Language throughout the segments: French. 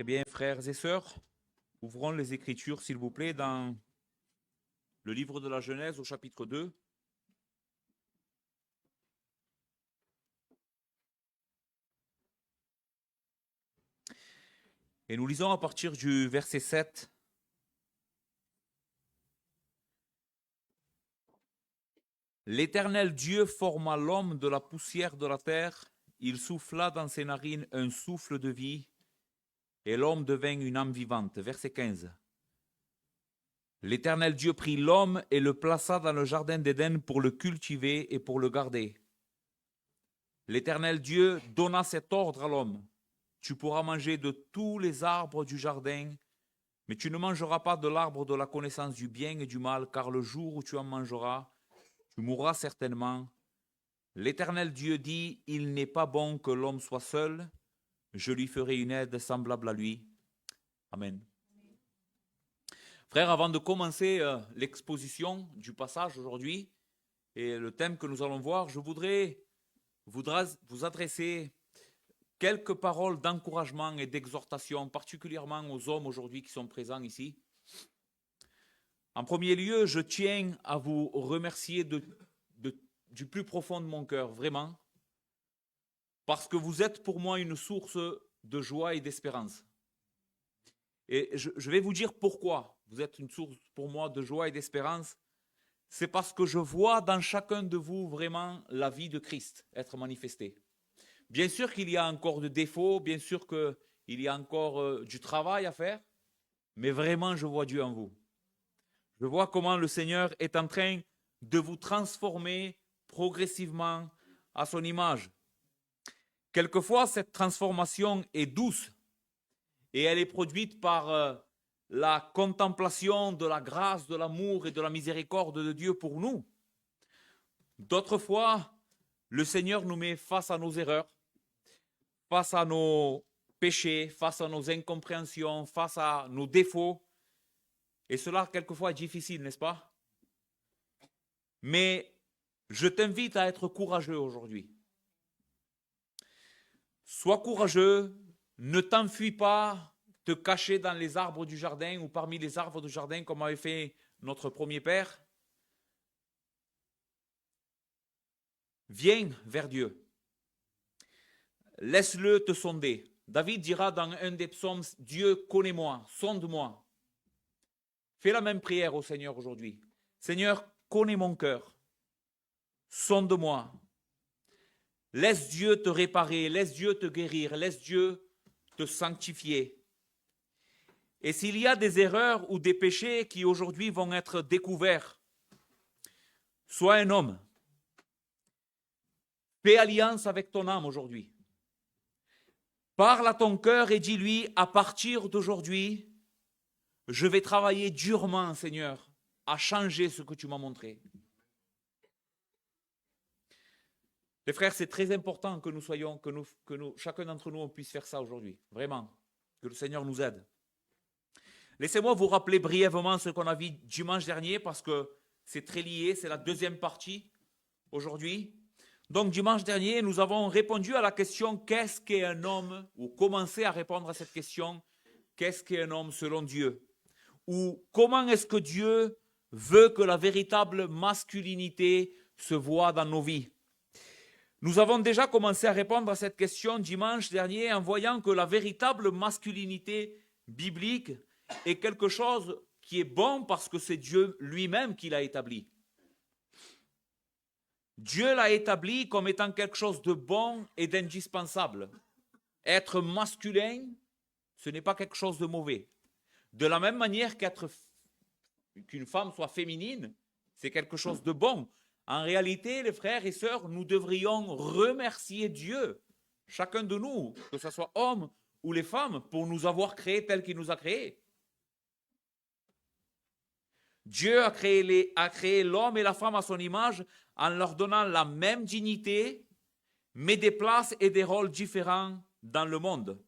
bien, frères et sœurs, ouvrons les Écritures, s'il vous plaît, dans le livre de la Genèse au chapitre 2. Et nous lisons à partir du verset 7. L'Éternel Dieu forma l'homme de la poussière de la terre, il souffla dans ses narines un souffle de vie, et l'homme devint une âme vivante. Verset 15. L'Éternel Dieu prit l'homme et le plaça dans le jardin d'Éden pour le cultiver et pour le garder. L'Éternel Dieu donna cet ordre à l'homme. Tu pourras manger de tous les arbres du jardin, mais tu ne mangeras pas de l'arbre de la connaissance du bien et du mal, car le jour où tu en mangeras, tu mourras certainement. L'Éternel Dieu dit, il n'est pas bon que l'homme soit seul, je lui ferai une aide semblable à lui. Amen. Frères, avant de commencer l'exposition du passage aujourd'hui et le thème que nous allons voir, je voudrais vous adresser quelques paroles d'encouragement et d'exhortation, particulièrement aux hommes aujourd'hui qui sont présents ici. En premier lieu, je tiens à vous remercier du plus profond de mon cœur, vraiment, parce que vous êtes pour moi une source de joie et d'espérance. Et je vais vous dire pourquoi vous êtes une source pour moi de joie et d'espérance. C'est parce que je vois dans chacun de vous vraiment la vie de Christ être manifestée. Bien sûr qu'il y a encore des défauts, bien sûr qu'il y a encore du travail à faire, mais vraiment je vois Dieu en vous. Je vois comment le Seigneur est en train de vous transformer progressivement à son image. Quelquefois, cette transformation est douce et elle est produite par la contemplation de la grâce, de l'amour et de la miséricorde de Dieu pour nous. D'autres fois, le Seigneur nous met face à nos erreurs, face à nos péchés, face à nos incompréhensions, face à nos défauts. Et cela, quelquefois, est difficile, n'est-ce pas? Mais je t'invite à être courageux aujourd'hui. Sois courageux, ne t'enfuis pas te cacher dans les arbres du jardin ou parmi les arbres du jardin comme avait fait notre premier père. Viens vers Dieu. Laisse-le te sonder. David dira dans un des psaumes, Dieu, connais-moi, sonde-moi. Fais la même prière au Seigneur aujourd'hui. Seigneur, connais mon cœur. Sonde-moi. Laisse Dieu te réparer, laisse Dieu te guérir, laisse Dieu te sanctifier. Et s'il y a des erreurs ou des péchés qui aujourd'hui vont être découverts, sois un homme. Fais alliance avec ton âme aujourd'hui. Parle à ton cœur et dis-lui, à partir d'aujourd'hui, je vais travailler durement, Seigneur, à changer ce que tu m'as montré. Les frères, c'est très important que nous soyons, chacun d'entre nous, on puisse faire ça aujourd'hui. Vraiment, que le Seigneur nous aide. Laissez-moi vous rappeler brièvement ce qu'on a vu dimanche dernier, parce que c'est très lié, c'est la deuxième partie aujourd'hui. Donc dimanche dernier, nous avons répondu à la question « Qu'est-ce qu'est un homme ?» ou commencé à répondre à cette question « Qu'est-ce qu'est un homme selon Dieu ?» ou « Comment est-ce que Dieu veut que la véritable masculinité se voie dans nos vies ?» Nous avons déjà commencé à répondre à cette question dimanche dernier en voyant que la véritable masculinité biblique est quelque chose qui est bon parce que c'est Dieu lui-même qui l'a établi. Dieu l'a établi comme étant quelque chose de bon et d'indispensable. Être masculin, ce n'est pas quelque chose de mauvais. De la même manière qu'une femme soit féminine, c'est quelque chose de bon. En réalité, les frères et sœurs, nous devrions remercier Dieu, chacun de nous, que ce soit homme ou les femmes, pour nous avoir créés tel qu'il nous a créés. Dieu a créé l'homme et la femme à son image en leur donnant la même dignité, mais des places et des rôles différents dans le monde.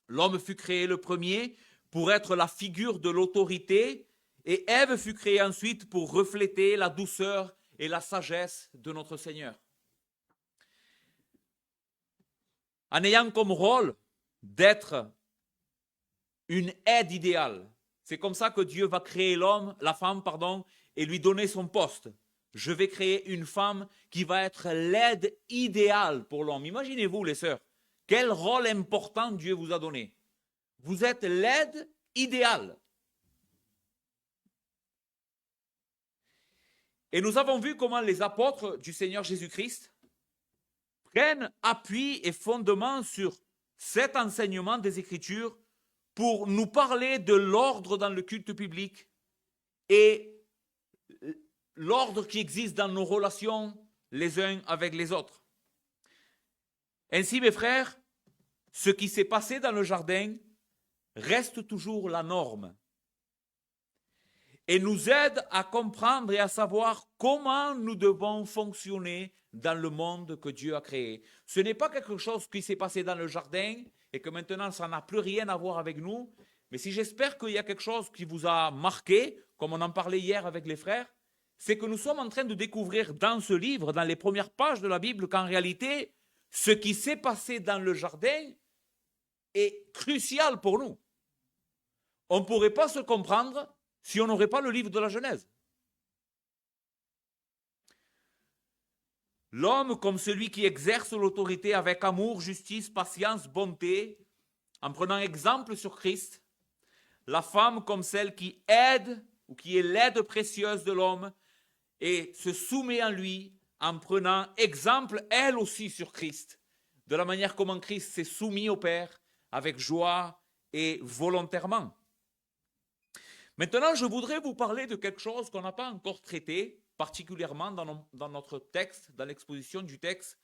L'homme fut créé le premier pour être la figure de l'autorité et Ève fut créée ensuite pour refléter la douceur et la sagesse de notre Seigneur. En ayant comme rôle d'être une aide idéale. C'est comme ça que Dieu va créer la femme, et lui donner son poste. Je vais créer une femme qui va être l'aide idéale pour l'homme. Imaginez-vous, les sœurs, quel rôle important Dieu vous a donné. Vous êtes l'aide idéale. Et nous avons vu comment les apôtres du Seigneur Jésus-Christ prennent appui et fondement sur cet enseignement des Écritures pour nous parler de l'ordre dans le culte public et l'ordre qui existe dans nos relations les uns avec les autres. Ainsi, mes frères, ce qui s'est passé dans le jardin reste toujours la norme et nous aide à comprendre et à savoir comment nous devons fonctionner dans le monde que Dieu a créé. Ce n'est pas quelque chose qui s'est passé dans le jardin et que maintenant ça n'a plus rien à voir avec nous, mais si j'espère qu'il y a quelque chose qui vous a marqué, comme on en parlait hier avec les frères, c'est que nous sommes en train de découvrir dans ce livre, dans les premières pages de la Bible, qu'en réalité, ce qui s'est passé dans le jardin est crucial pour nous. On ne pourrait pas se comprendre si on n'aurait pas le livre de la Genèse. L'homme comme celui qui exerce l'autorité avec amour, justice, patience, bonté, en prenant exemple sur Christ. La femme comme celle qui aide ou qui est l'aide précieuse de l'homme et se soumet à lui en prenant exemple elle aussi sur Christ, de la manière comment Christ s'est soumis au Père avec joie et volontairement. Maintenant, je voudrais vous parler de quelque chose qu'on n'a pas encore traité, particulièrement dans notre texte, dans l'exposition du texte,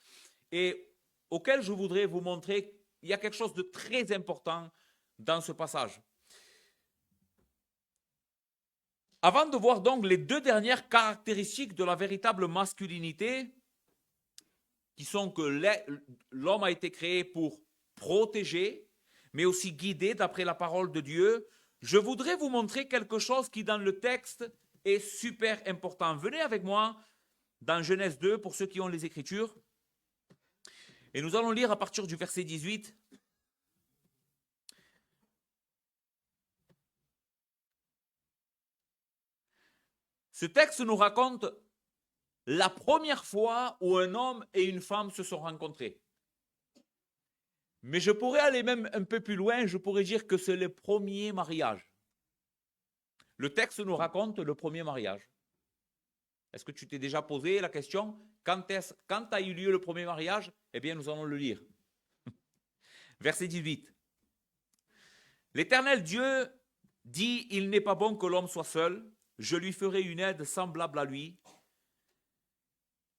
et auquel je voudrais vous montrer qu'il y a quelque chose de très important dans ce passage. Avant de voir donc les deux dernières caractéristiques de la véritable masculinité, qui sont que l'homme a été créé pour protéger, mais aussi guider d'après la parole de Dieu, je voudrais vous montrer quelque chose qui dans le texte est super important. Venez avec moi dans Genèse 2 pour ceux qui ont les Écritures. Et nous allons lire à partir du verset 18. Ce texte nous raconte la première fois où un homme et une femme se sont rencontrés. Mais je pourrais aller même un peu plus loin, je pourrais dire que c'est le premier mariage. Le texte nous raconte le premier mariage. Est-ce que tu t'es déjà posé la question, quand a eu lieu le premier mariage? Eh bien, nous allons le lire. Verset 18. L'Éternel Dieu dit, il n'est pas bon que l'homme soit seul, je lui ferai une aide semblable à lui.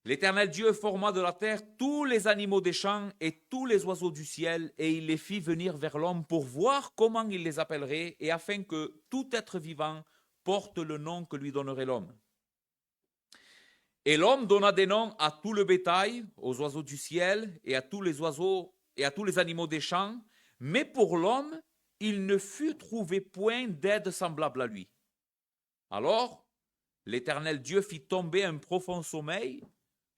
L'Éternel Dieu forma de la terre tous les animaux des champs et tous les oiseaux du ciel, et il les fit venir vers l'homme pour voir comment il les appellerait, et afin que tout être vivant porte le nom que lui donnerait l'homme. Et l'homme donna des noms à tout le bétail, aux oiseaux du ciel, et à tous les oiseaux et à tous les animaux des champs, mais pour l'homme, il ne fut trouvé point d'aide semblable à lui. Alors, l'Éternel Dieu fit tomber un profond sommeil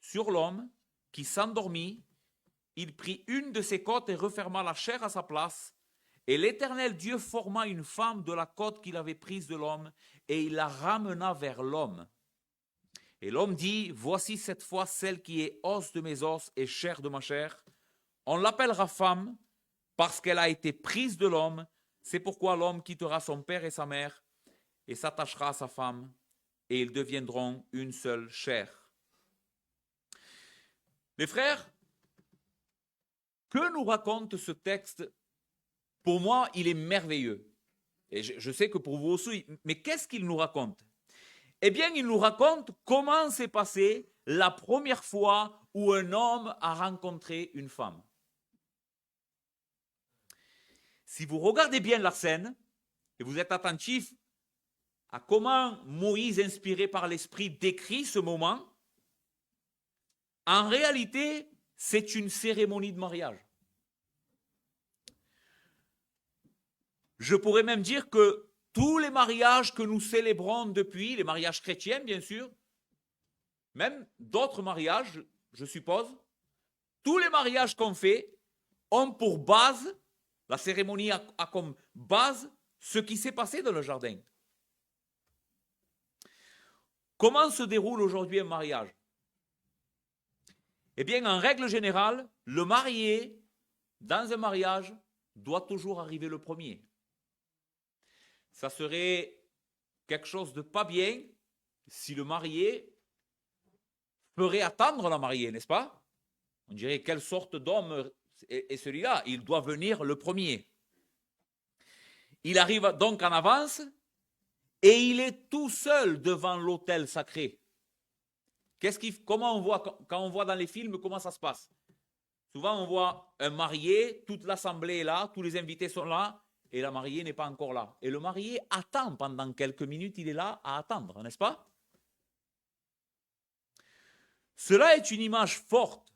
sur l'homme qui s'endormit. Il prit une de ses côtes et referma la chair à sa place. Et l'Éternel Dieu forma une femme de la côte qu'il avait prise de l'homme et il la ramena vers l'homme. Et l'homme dit, voici cette fois celle qui est os de mes os et chair de ma chair. On l'appellera femme parce qu'elle a été prise de l'homme. C'est pourquoi l'homme quittera son père et sa mère et s'attachera à sa femme et ils deviendront une seule chair. Mes frères, que nous raconte ce texte? Pour moi, il est merveilleux. Et je sais que pour vous aussi, mais qu'est-ce qu'il nous raconte? Eh bien, il nous raconte comment s'est passée la première fois où un homme a rencontré une femme. Si vous regardez bien la scène, et vous êtes attentif à comment Moïse, inspiré par l'Esprit, décrit ce moment, en réalité, c'est une cérémonie de mariage. Je pourrais même dire que tous les mariages que nous célébrons depuis, les mariages chrétiens bien sûr, même d'autres mariages, je suppose, tous les mariages qu'on fait ont pour base, la cérémonie a comme base ce qui s'est passé dans le jardin. Comment se déroule aujourd'hui un mariage? Eh bien, en règle générale, le marié, dans un mariage, doit toujours arriver le premier. Ça serait quelque chose de pas bien si le marié ferait attendre la mariée, n'est-ce pas? On dirait quelle sorte d'homme est celui-là? Il doit venir le premier. Il arrive donc en avance et il est tout seul devant l'autel sacré. Comment on voit, quand on voit dans les films, comment ça se passe? Souvent, on voit un marié, toute l'assemblée est là, tous les invités sont là, et la mariée n'est pas encore là. Et le marié attend pendant quelques minutes, il est là à attendre, n'est-ce pas? Cela est une image forte,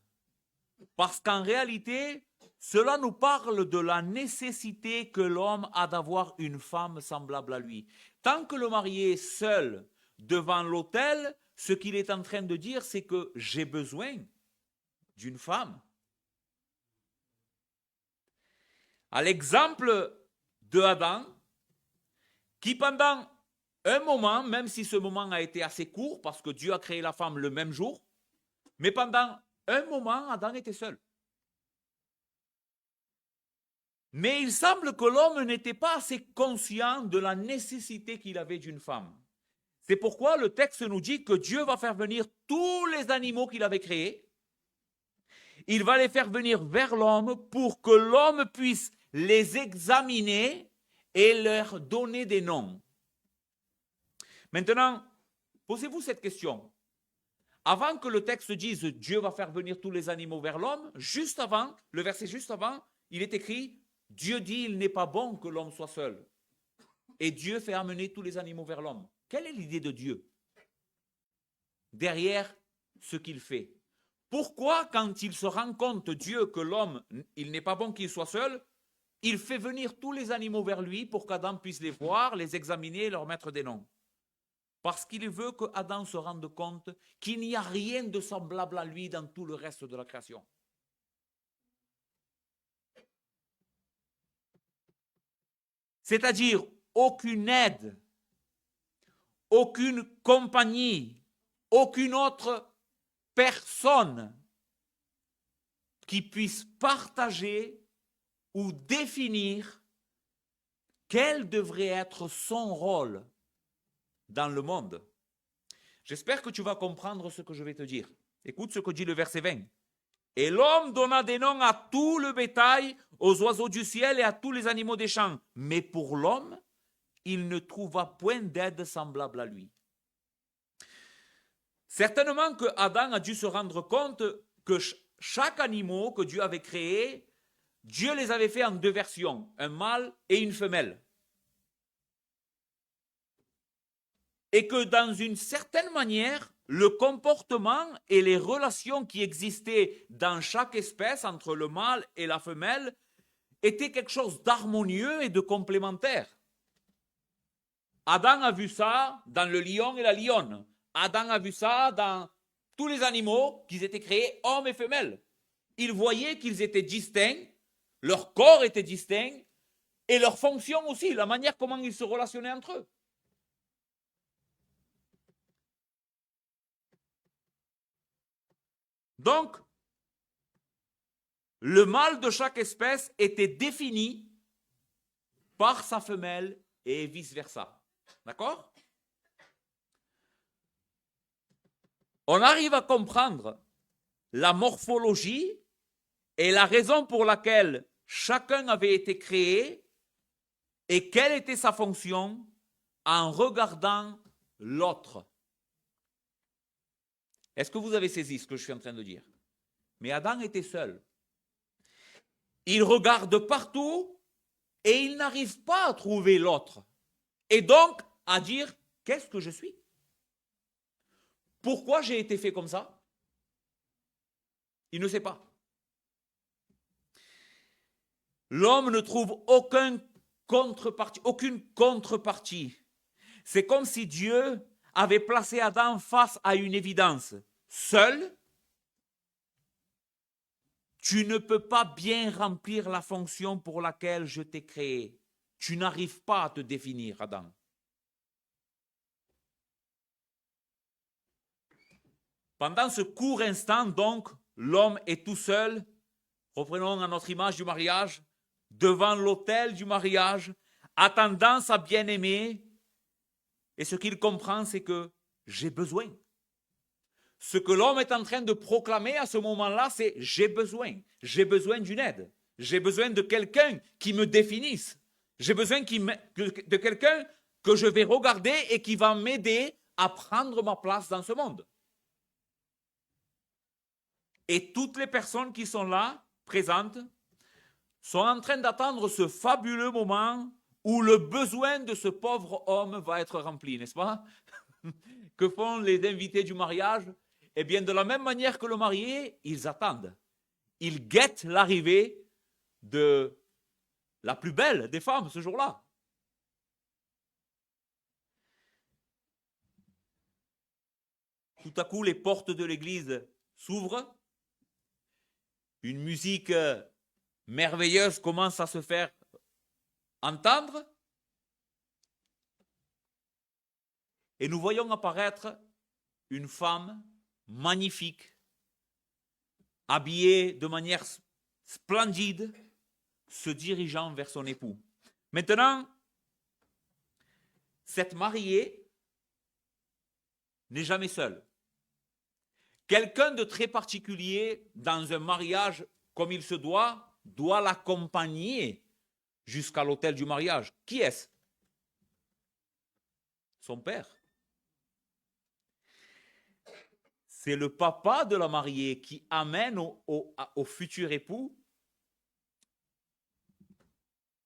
parce qu'en réalité, cela nous parle de la nécessité que l'homme a d'avoir une femme semblable à lui. Tant que le marié est seul devant l'autel, ce qu'il est en train de dire, c'est que j'ai besoin d'une femme. À l'exemple de Adam, qui pendant un moment, même si ce moment a été assez court, parce que Dieu a créé la femme le même jour, mais pendant un moment, Adam était seul. Mais il semble que l'homme n'était pas assez conscient de la nécessité qu'il avait d'une femme. C'est pourquoi le texte nous dit que Dieu va faire venir tous les animaux qu'il avait créés. Il va les faire venir vers l'homme pour que l'homme puisse les examiner et leur donner des noms. Maintenant, posez-vous cette question. Avant que le texte dise Dieu va faire venir tous les animaux vers l'homme, juste avant, le verset juste avant, il est écrit Dieu dit il n'est pas bon que l'homme soit seul. Et Dieu fait amener tous les animaux vers l'homme. Quelle est l'idée de Dieu derrière ce qu'il fait? Pourquoi, quand il se rend compte, Dieu, que l'homme, il n'est pas bon qu'il soit seul, il fait venir tous les animaux vers lui pour qu'Adam puisse les voir, les examiner et leur mettre des noms? Parce qu'il veut que Adam se rende compte qu'il n'y a rien de semblable à lui dans tout le reste de la création. C'est-à-dire aucune aide, aucune compagnie, aucune autre personne qui puisse partager ou définir quel devrait être son rôle dans le monde. J'espère que tu vas comprendre ce que je vais te dire. Écoute ce que dit le verset 20. Et l'homme donna des noms à tout le bétail, aux oiseaux du ciel et à tous les animaux des champs. Mais pour l'homme, il ne trouva point d'aide semblable à lui. Certainement que Adam a dû se rendre compte que chaque animal que Dieu avait créé, Dieu les avait fait en deux versions, un mâle et une femelle. Et que dans une certaine manière, le comportement et les relations qui existaient dans chaque espèce entre le mâle et la femelle étaient quelque chose d'harmonieux et de complémentaire. Adam a vu ça dans le lion et la lionne. Adam a vu ça dans tous les animaux qui étaient créés, hommes et femelles. Il voyait qu'ils étaient distincts, leur corps était distinct et leur fonction aussi, la manière comment ils se relationnaient entre eux. Donc, le mâle de chaque espèce était défini par sa femelle et vice-versa. D'accord? On arrive à comprendre la morphologie et la raison pour laquelle chacun avait été créé et quelle était sa fonction en regardant l'autre. Est-ce que vous avez saisi ce que je suis en train de dire? Mais Adam était seul. Il regarde partout et il n'arrive pas à trouver l'autre. Et donc à dire, qu'est-ce que je suis? Pourquoi j'ai été fait comme ça? Il ne sait pas. L'homme ne trouve aucune contrepartie. C'est comme si Dieu avait placé Adam face à une évidence. Seul, tu ne peux pas bien remplir la fonction pour laquelle je t'ai créé. Tu n'arrives pas à te définir, Adam. Pendant ce court instant, donc, l'homme est tout seul, reprenons à notre image du mariage, devant l'autel du mariage, attendant sa bien-aimée, et ce qu'il comprend, c'est que j'ai besoin. Ce que l'homme est en train de proclamer à ce moment-là, c'est j'ai besoin d'une aide, j'ai besoin de quelqu'un qui me définisse, j'ai besoin de quelqu'un que je vais regarder et qui va m'aider à prendre ma place dans ce monde. Et toutes les personnes qui sont là, présentes, sont en train d'attendre ce fabuleux moment où le besoin de ce pauvre homme va être rempli, n'est-ce pas? Que font les invités du mariage? Eh bien, de la même manière que le marié, ils attendent. Ils guettent l'arrivée de la plus belle des femmes ce jour-là. Tout à coup, les portes de l'église s'ouvrent. Une musique merveilleuse commence à se faire entendre. Et nous voyons apparaître une femme magnifique, habillée de manière splendide, se dirigeant vers son époux. Maintenant, cette mariée n'est jamais seule. Quelqu'un de très particulier dans un mariage comme il se doit l'accompagner jusqu'à l'autel du mariage. Qui est-ce? Son père. C'est le papa de la mariée qui amène au futur époux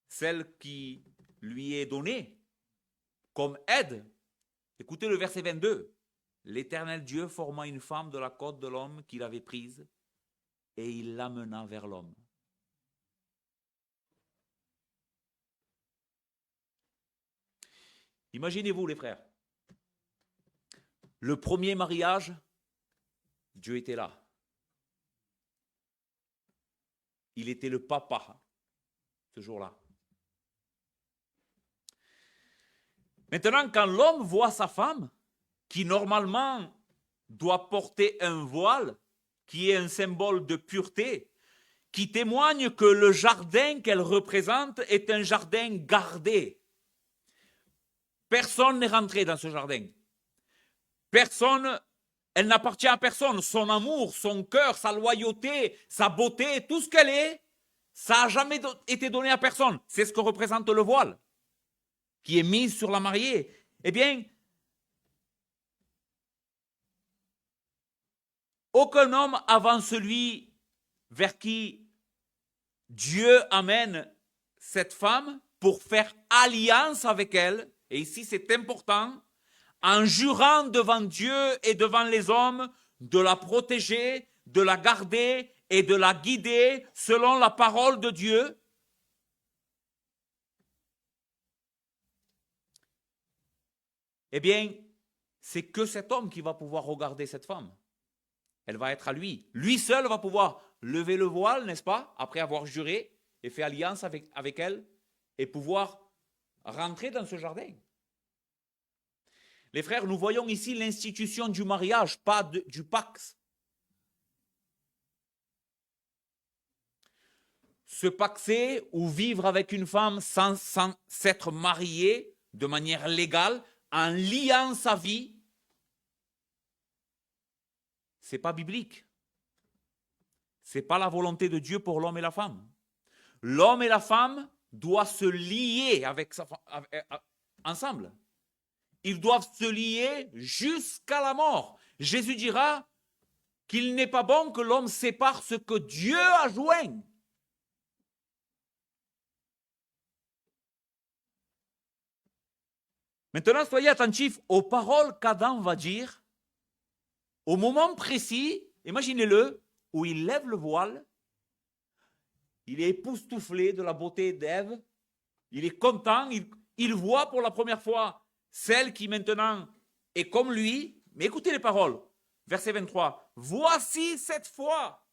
celle qui lui est donnée comme aide. Écoutez le verset 22. L'Éternel Dieu forma une femme de la côte de l'homme qu'il avait prise et il l'amena vers l'homme. Imaginez-vous les frères, le premier mariage, Dieu était là. Il était le papa ce jour-là. Maintenant, quand l'homme voit sa femme, qui normalement doit porter un voile, qui est un symbole de pureté, qui témoigne que le jardin qu'elle représente est un jardin gardé. Personne n'est rentré dans ce jardin. Personne, elle n'appartient à personne. Son amour, son cœur, sa loyauté, sa beauté, tout ce qu'elle est, ça n'a jamais été donné à personne. C'est ce que représente le voile, qui est mis sur la mariée. Eh bien, aucun homme avant celui vers qui Dieu amène cette femme pour faire alliance avec elle, et ici c'est important, en jurant devant Dieu et devant les hommes de la protéger, de la garder et de la guider selon la parole de Dieu. Eh bien, c'est que cet homme qui va pouvoir regarder cette femme. Elle va être à lui. Lui seul va pouvoir lever le voile, n'est-ce pas, après avoir juré et fait alliance avec elle, et pouvoir rentrer dans ce jardin. Les frères, nous voyons ici l'institution du mariage, pas du pax. Se paxer ou vivre avec une femme sans s'être marié de manière légale, en liant sa vie, ce n'est pas biblique. Ce n'est pas la volonté de Dieu pour l'homme et la femme. L'homme et la femme doivent se lier ensemble. Ils doivent se lier jusqu'à la mort. Jésus dira qu'il n'est pas bon que l'homme sépare ce que Dieu a joint. Maintenant, soyez attentifs aux paroles qu'Adam va dire au moment précis, imaginez-le, où il lève le voile, il est époustouflé de la beauté d'Ève, il est content, il voit pour la première fois celle qui maintenant est comme lui. Mais écoutez les paroles, verset 23. Voici cette fois,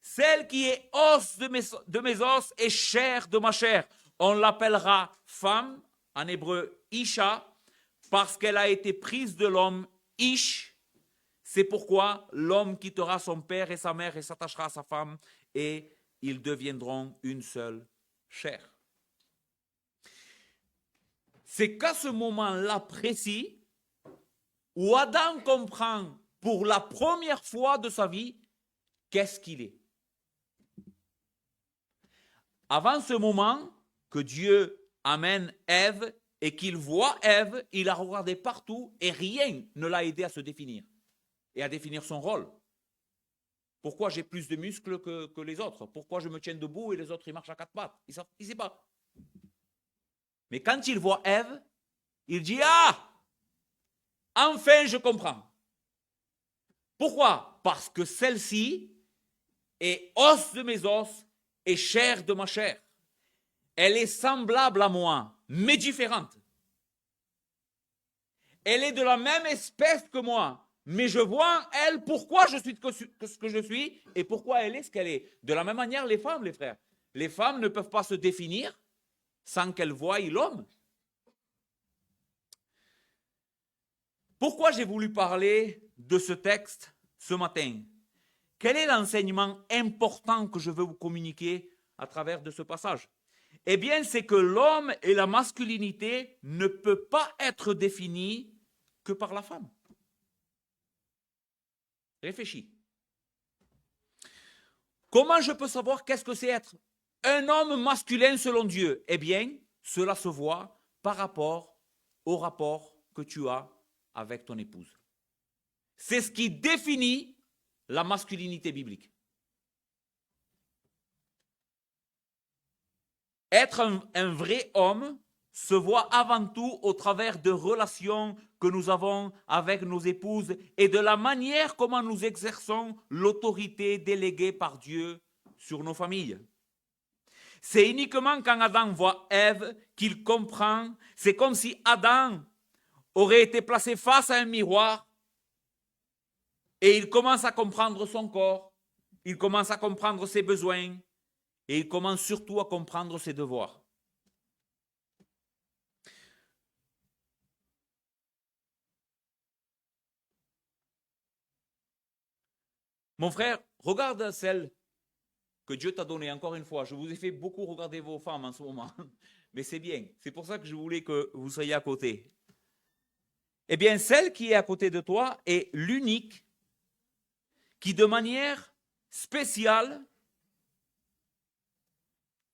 celle qui est os de mes os et chair de ma chair. On l'appellera femme, en hébreu Isha, parce qu'elle a été prise de l'homme Ish. C'est pourquoi l'homme quittera son père et sa mère et s'attachera à sa femme et ils deviendront une seule chair. C'est qu'à ce moment-là précis où Adam comprend pour la première fois de sa vie qu'est-ce qu'il est. Avant ce moment que Dieu amène Ève et qu'il voit Ève, il a regardé partout et rien ne l'a aidé à se définir et à définir son rôle. Pourquoi j'ai plus de muscles que les autres? Pourquoi je me tiens debout et les autres ils marchent à quatre pattes? Il ne sait pas. Mais quand il voit Ève, il dit « Ah, enfin je comprends. » Pourquoi? Parce que celle-ci est os de mes os et chair de ma chair. Elle est semblable à moi, mais différente. Elle est de la même espèce que moi, mais je vois en elle pourquoi je suis ce que je suis et pourquoi elle est ce qu'elle est. De la même manière, les femmes, les frères. Les femmes ne peuvent pas se définir sans qu'elles voient l'homme. Pourquoi j'ai voulu parler de ce texte ce matin? Quel est l'enseignement important que je veux vous communiquer à travers de ce passage? Eh bien, c'est que l'homme et la masculinité ne peuvent pas être définis que par la femme. Réfléchis. Comment je peux savoir qu'est-ce que c'est être un homme masculin selon Dieu? Eh bien, cela se voit par rapport au rapport que tu as avec ton épouse. C'est ce qui définit la masculinité biblique. Être un vrai homme se voit avant tout au travers de relations que nous avons avec nos épouses et de la manière comment nous exerçons l'autorité déléguée par Dieu sur nos familles. C'est uniquement quand Adam voit Ève qu'il comprend. C'est comme si Adam aurait été placé face à un miroir et il commence à comprendre son corps, il commence à comprendre ses besoins et il commence surtout à comprendre ses devoirs. Mon frère, regarde celle que Dieu t'a donnée. Encore une fois, je vous ai fait beaucoup regarder vos femmes en ce moment, mais c'est bien. C'est pour ça que je voulais que vous soyez à côté. Eh bien, celle qui est à côté de toi est l'unique qui, de manière spéciale,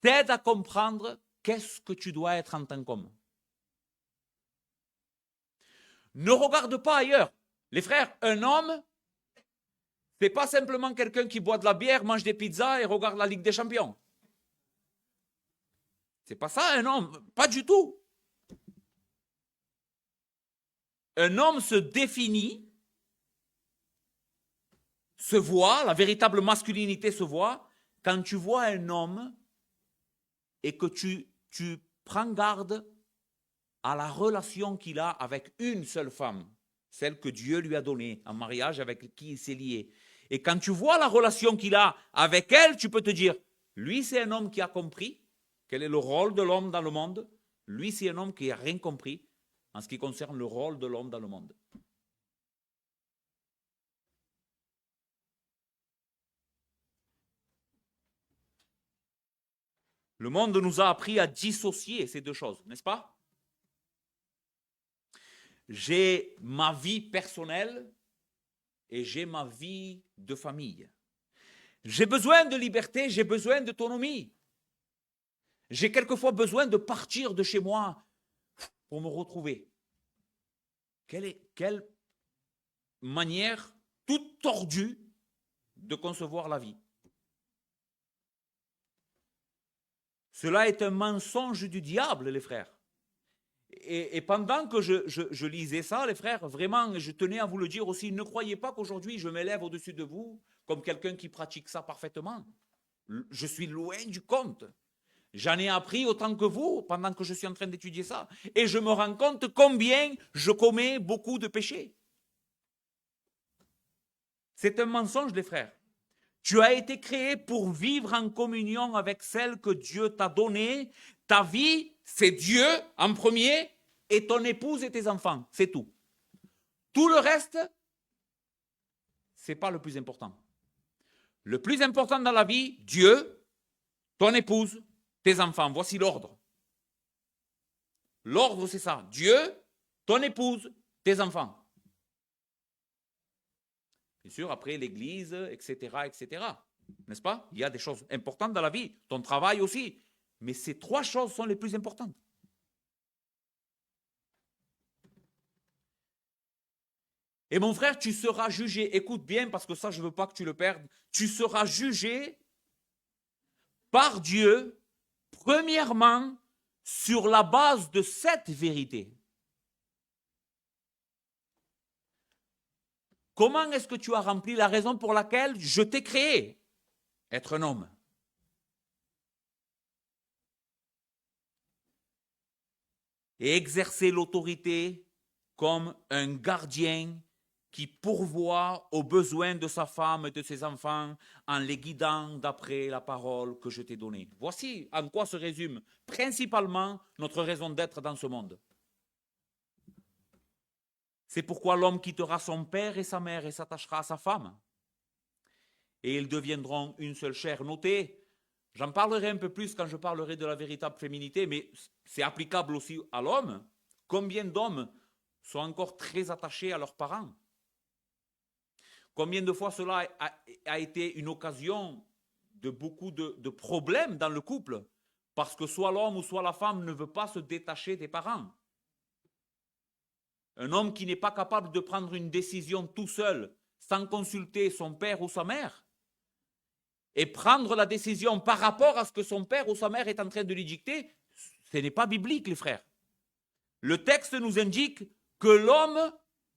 t'aide à comprendre qu'est-ce que tu dois être en tant qu'homme. Ne regarde pas ailleurs. Les frères, un homme, c'est pas simplement quelqu'un qui boit de la bière, mange des pizzas et regarde la Ligue des Champions. C'est pas ça un homme, pas du tout. Un homme se définit, se voit, la véritable masculinité se voit, quand tu vois un homme et que tu prends garde à la relation qu'il a avec une seule femme, celle que Dieu lui a donnée en mariage, avec qui il s'est lié. Et quand tu vois la relation qu'il a avec elle, tu peux te dire, lui c'est un homme qui a compris quel est le rôle de l'homme dans le monde, lui c'est un homme qui n'a rien compris en ce qui concerne le rôle de l'homme dans le monde. Le monde nous a appris à dissocier ces deux choses, n'est-ce pas? J'ai ma vie personnelle et j'ai ma vie de famille. J'ai besoin de liberté, j'ai besoin d'autonomie. J'ai quelquefois besoin de partir de chez moi pour me retrouver. Quelle manière toute tordue de concevoir la vie. Cela est un mensonge du diable, les frères. Et pendant que je lisais ça, les frères, vraiment, je tenais à vous le dire aussi, ne croyez pas qu'aujourd'hui je m'élève au-dessus de vous comme quelqu'un qui pratique ça parfaitement. Je suis loin du compte. J'en ai appris autant que vous pendant que je suis en train d'étudier ça. Et je me rends compte combien je commets beaucoup de péchés. C'est un mensonge, les frères. Tu as été créé pour vivre en communion avec celle que Dieu t'a donnée. Ta vie, c'est Dieu en premier et ton épouse et tes enfants. C'est tout. Tout le reste, ce n'est pas le plus important. Le plus important dans la vie, Dieu, ton épouse, tes enfants. Voici l'ordre. L'ordre, c'est ça. Dieu, ton épouse, tes enfants. Bien sûr, après l'église, etc., etc. N'est-ce pas? Il y a des choses importantes dans la vie. Ton travail aussi. Mais ces trois choses sont les plus importantes. Et mon frère, tu seras jugé, écoute bien parce que ça, je ne veux pas que tu le perdes, tu seras jugé par Dieu, premièrement, sur la base de cette vérité. Comment est-ce que tu as rempli la raison pour laquelle je t'ai créé? Être un homme. Et exercer l'autorité comme un gardien qui pourvoit aux besoins de sa femme et de ses enfants en les guidant d'après la parole que je t'ai donnée. Voici en quoi se résume principalement notre raison d'être dans ce monde. C'est pourquoi l'homme quittera son père et sa mère et s'attachera à sa femme. Et ils deviendront une seule chair. Notez, j'en parlerai un peu plus quand je parlerai de la véritable féminité, mais c'est applicable aussi à l'homme. Combien d'hommes sont encore très attachés à leurs parents? Combien de fois cela a été une occasion de beaucoup de problèmes dans le couple, parce que soit l'homme ou soit la femme ne veut pas se détacher des parents. Un homme qui n'est pas capable de prendre une décision tout seul, sans consulter son père ou sa mère, et prendre la décision par rapport à ce que son père ou sa mère est en train de lui dicter, ce n'est pas biblique, les frères. Le texte nous indique que l'homme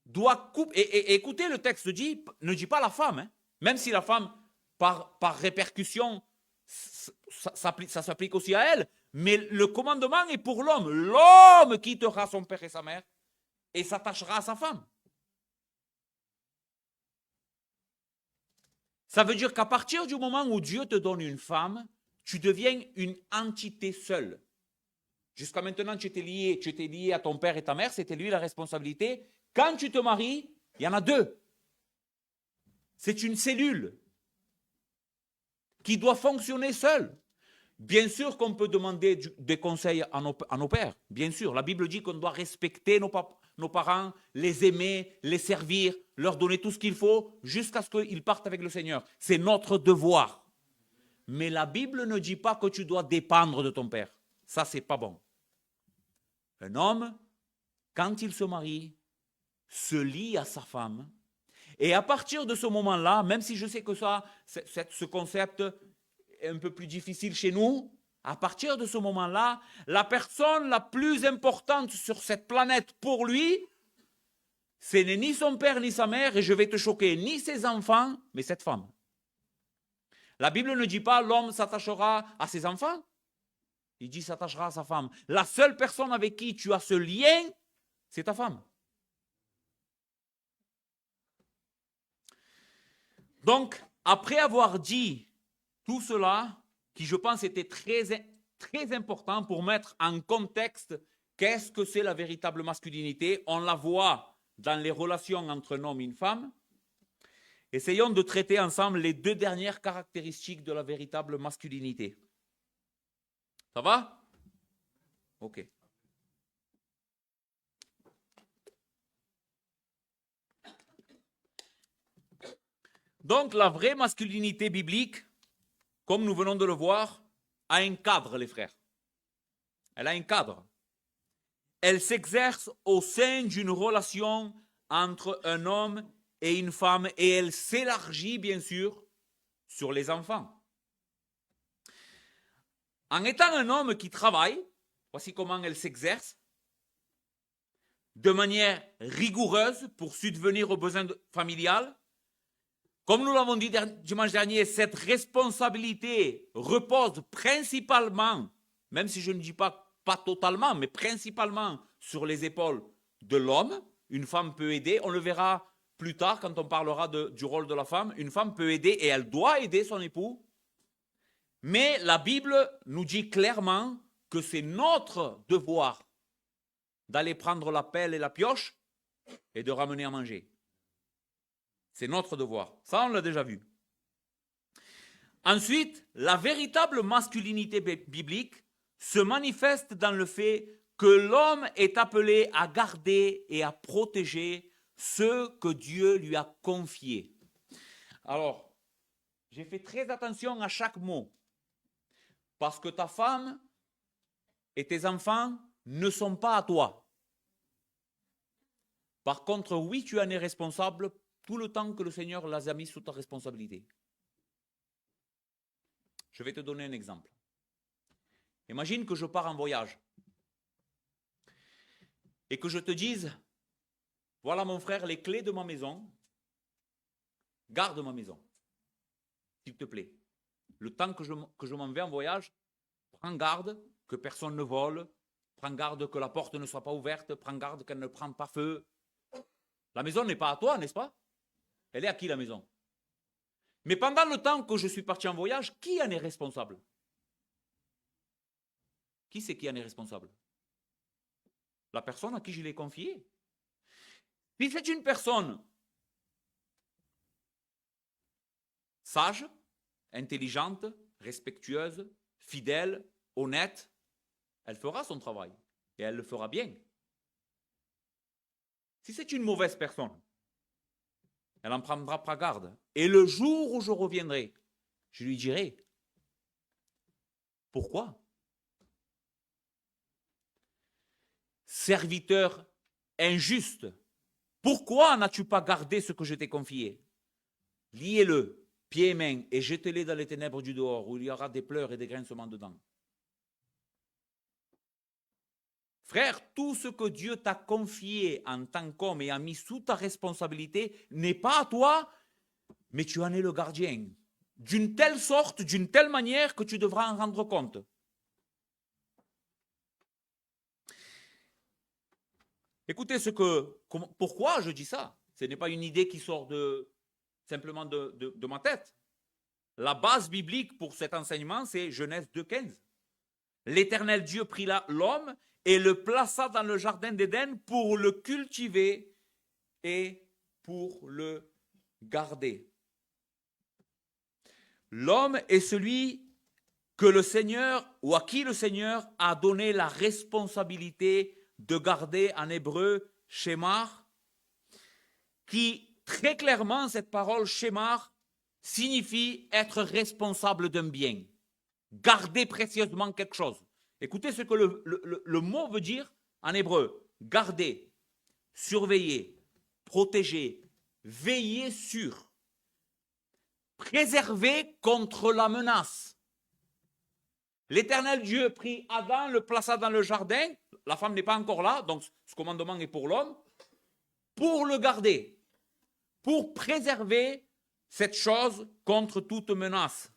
doit couper. Et écoutez, le texte ne dit pas la femme, hein, même si la femme, par répercussion, ça s'applique aussi à elle, mais le commandement est pour l'homme. L'homme quittera son père et sa mère et s'attachera à sa femme. Ça veut dire qu'à partir du moment où Dieu te donne une femme, tu deviens une entité seule. Jusqu'à maintenant, tu étais lié à ton père et ta mère, c'était lui la responsabilité. Quand tu te maries, il y en a deux. C'est une cellule qui doit fonctionner seule. Bien sûr qu'on peut demander des conseils à nos pères, bien sûr. La Bible dit qu'on doit respecter nos parents, les aimer, les servir, leur donner tout ce qu'il faut jusqu'à ce qu'ils partent avec le Seigneur. C'est notre devoir. Mais la Bible ne dit pas que tu dois dépendre de ton père. Ça, c'est pas bon. Un homme, quand il se marie, se lie à sa femme. Et à partir de ce moment-là, même si je sais que ce concept est un peu plus difficile chez nous, à partir de ce moment-là, la personne la plus importante sur cette planète pour lui, ce n'est ni son père ni sa mère, et je vais te choquer, ni ses enfants, mais cette femme. La Bible ne dit pas l'homme s'attachera à ses enfants, il dit s'attachera à sa femme. La seule personne avec qui tu as ce lien, c'est ta femme. Donc, après avoir dit tout cela, qui je pense était très, très important pour mettre en contexte qu'est-ce que c'est la véritable masculinité, on la voit dans les relations entre un homme et une femme. Essayons de traiter ensemble les deux dernières caractéristiques de la véritable masculinité. Ça va? Ok. Donc, la vraie masculinité biblique, comme nous venons de le voir, a un cadre, les frères. Elle a un cadre. Elle s'exerce au sein d'une relation entre un homme et une femme et elle s'élargit, bien sûr, sur les enfants. En étant un homme qui travaille, voici comment elle s'exerce, de manière rigoureuse pour subvenir aux besoins familiales. Comme nous l'avons dit dimanche dernier, cette responsabilité repose principalement, même si je ne dis pas totalement, mais principalement sur les épaules de l'homme. Une femme peut aider, on le verra plus tard quand on parlera du rôle de la femme. Une femme peut aider et elle doit aider son époux. Mais la Bible nous dit clairement que c'est notre devoir d'aller prendre la pelle et la pioche et de ramener à manger. C'est notre devoir. Ça, on l'a déjà vu. Ensuite, la véritable masculinité biblique se manifeste dans le fait que l'homme est appelé à garder et à protéger ce que Dieu lui a confié. Alors, j'ai fait très attention à chaque mot, parce que ta femme et tes enfants ne sont pas à toi. Par contre, oui, tu en es responsable tout le temps que le Seigneur les a mis sous ta responsabilité. Je vais te donner un exemple. Imagine que je pars en voyage et que je te dise, voilà mon frère, les clés de ma maison, garde ma maison, s'il te plaît. Le temps que je m'en vais en voyage, prends garde que personne ne vole, prends garde que la porte ne soit pas ouverte, prends garde qu'elle ne prenne pas feu. La maison n'est pas à toi, n'est-ce pas? Elle est à qui la maison? Mais pendant le temps que je suis parti en voyage, qui en est responsable? Qui c'est qui en est responsable? La personne à qui je l'ai confié. Si c'est une personne sage, intelligente, respectueuse, fidèle, honnête, elle fera son travail et elle le fera bien. Si c'est une mauvaise personne, elle en prendra pas garde. Et le jour où je reviendrai, je lui dirai, pourquoi? Serviteur injuste, pourquoi n'as-tu pas gardé ce que je t'ai confié? Liez-le, pieds et mains, et jetez-les dans les ténèbres du dehors, où il y aura des pleurs et des grincements dedans. Frère, tout ce que Dieu t'a confié en tant qu'homme et a mis sous ta responsabilité n'est pas à toi, mais tu en es le gardien. D'une telle sorte, d'une telle manière que tu devras en rendre compte. Écoutez pourquoi je dis ça. Ce n'est pas une idée qui sort simplement de ma tête. La base biblique pour cet enseignement, c'est Genèse 2,15. L'Éternel Dieu prit l'homme et le plaça dans le jardin d'Éden pour le cultiver et pour le garder. L'homme est celui que le Seigneur, ou à qui le Seigneur a donné la responsabilité de garder, en hébreu, Shemar, qui très clairement, cette parole Shemar signifie être responsable d'un bien, garder précieusement quelque chose. Écoutez ce que le mot veut dire en hébreu. Garder, surveiller, protéger, veiller sur, préserver contre la menace. L'Éternel Dieu prit Adam, le plaça dans le jardin. La femme n'est pas encore là, donc ce commandement est pour l'homme. Pour le garder, pour préserver cette chose contre toute menace.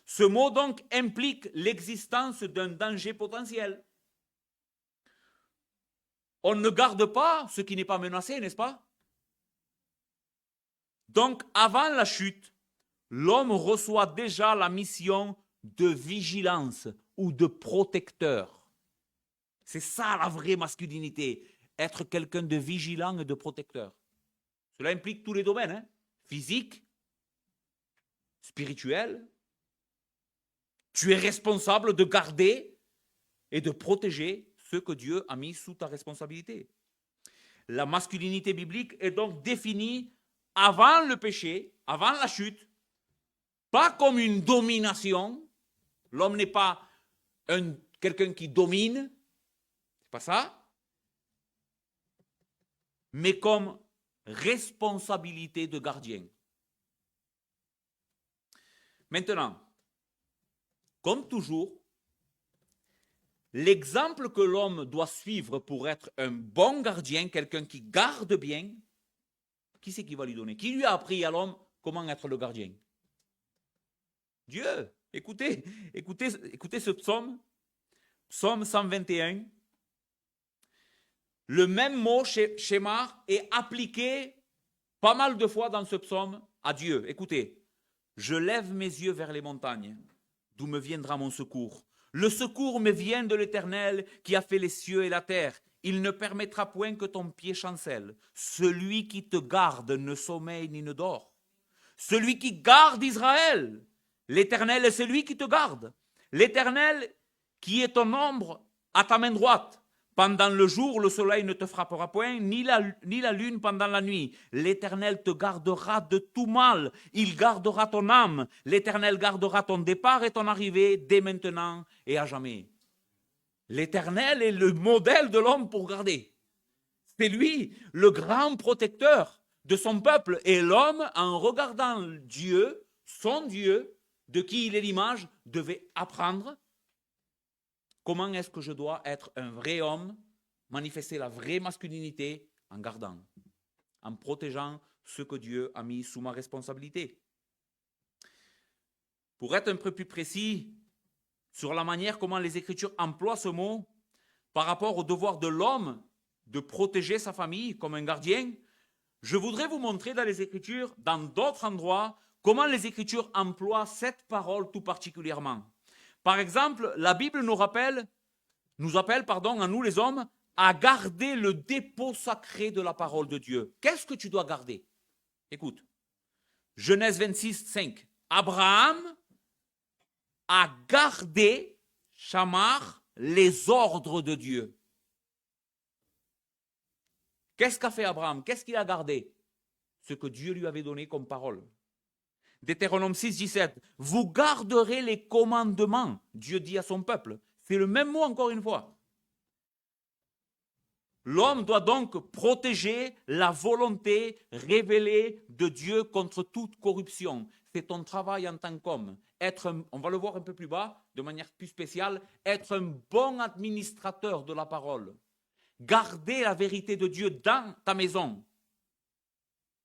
Ce mot donc implique l'existence d'un danger potentiel. On ne garde pas ce qui n'est pas menacé, n'est-ce pas? Donc, avant la chute, l'homme reçoit déjà la mission de vigilance ou de protecteur. C'est ça la vraie masculinité, être quelqu'un de vigilant et de protecteur. Cela implique tous les domaines, hein? Physique, spirituel. Tu es responsable de garder et de protéger ce que Dieu a mis sous ta responsabilité. La masculinité biblique est donc définie avant le péché, avant la chute, pas comme une domination. L'homme n'est pas quelqu'un qui domine, c'est pas ça, mais comme responsabilité de gardien. Maintenant, comme toujours, l'exemple que l'homme doit suivre pour être un bon gardien, quelqu'un qui garde bien, qui c'est qui va lui donner? Qui lui a appris à l'homme comment être le gardien? Dieu. Écoutez ce psaume, psaume 121. Le même mot, Shemar, est appliqué pas mal de fois dans ce psaume à Dieu. Écoutez, je lève mes yeux vers les montagnes, d'où me viendra mon secours. Le secours me vient de l'Éternel qui a fait les cieux et la terre. Il ne permettra point que ton pied chancelle. Celui qui te garde ne sommeille ni ne dort. Celui qui garde Israël, l'Éternel est celui qui te garde. L'Éternel qui est ton ombre à ta main droite. Pendant le jour, le soleil ne te frappera point, ni la lune pendant la nuit. L'Éternel te gardera de tout mal. Il gardera ton âme. L'Éternel gardera ton départ et ton arrivée dès maintenant et à jamais. L'Éternel est le modèle de l'homme pour garder. C'est lui, le grand protecteur de son peuple. Et l'homme, en regardant Dieu, son Dieu, de qui il est l'image, devait apprendre comment est-ce que je dois être un vrai homme, manifester la vraie masculinité en gardant, en protégeant ce que Dieu a mis sous ma responsabilité. Pour être un peu plus précis sur la manière comment les Écritures emploient ce mot par rapport au devoir de l'homme de protéger sa famille comme un gardien, je voudrais vous montrer dans les Écritures, dans d'autres endroits, comment les Écritures emploient cette parole tout particulièrement. Par exemple, la Bible nous appelle, à nous les hommes, à garder le dépôt sacré de la parole de Dieu. Qu'est-ce que tu dois garder? Écoute, Genèse 26, 5. Abraham a gardé, Shamar, les ordres de Dieu. Qu'est-ce qu'a fait Abraham? Qu'est-ce qu'il a gardé? Ce que Dieu lui avait donné comme parole. Deutéronome 6, 17. Vous garderez les commandements, Dieu dit à son peuple. C'est le même mot encore une fois. L'homme doit donc protéger la volonté révélée de Dieu contre toute corruption. C'est ton travail en tant qu'homme. On va le voir un peu plus bas, de manière plus spéciale, être un bon administrateur de la parole. Garder la vérité de Dieu dans ta maison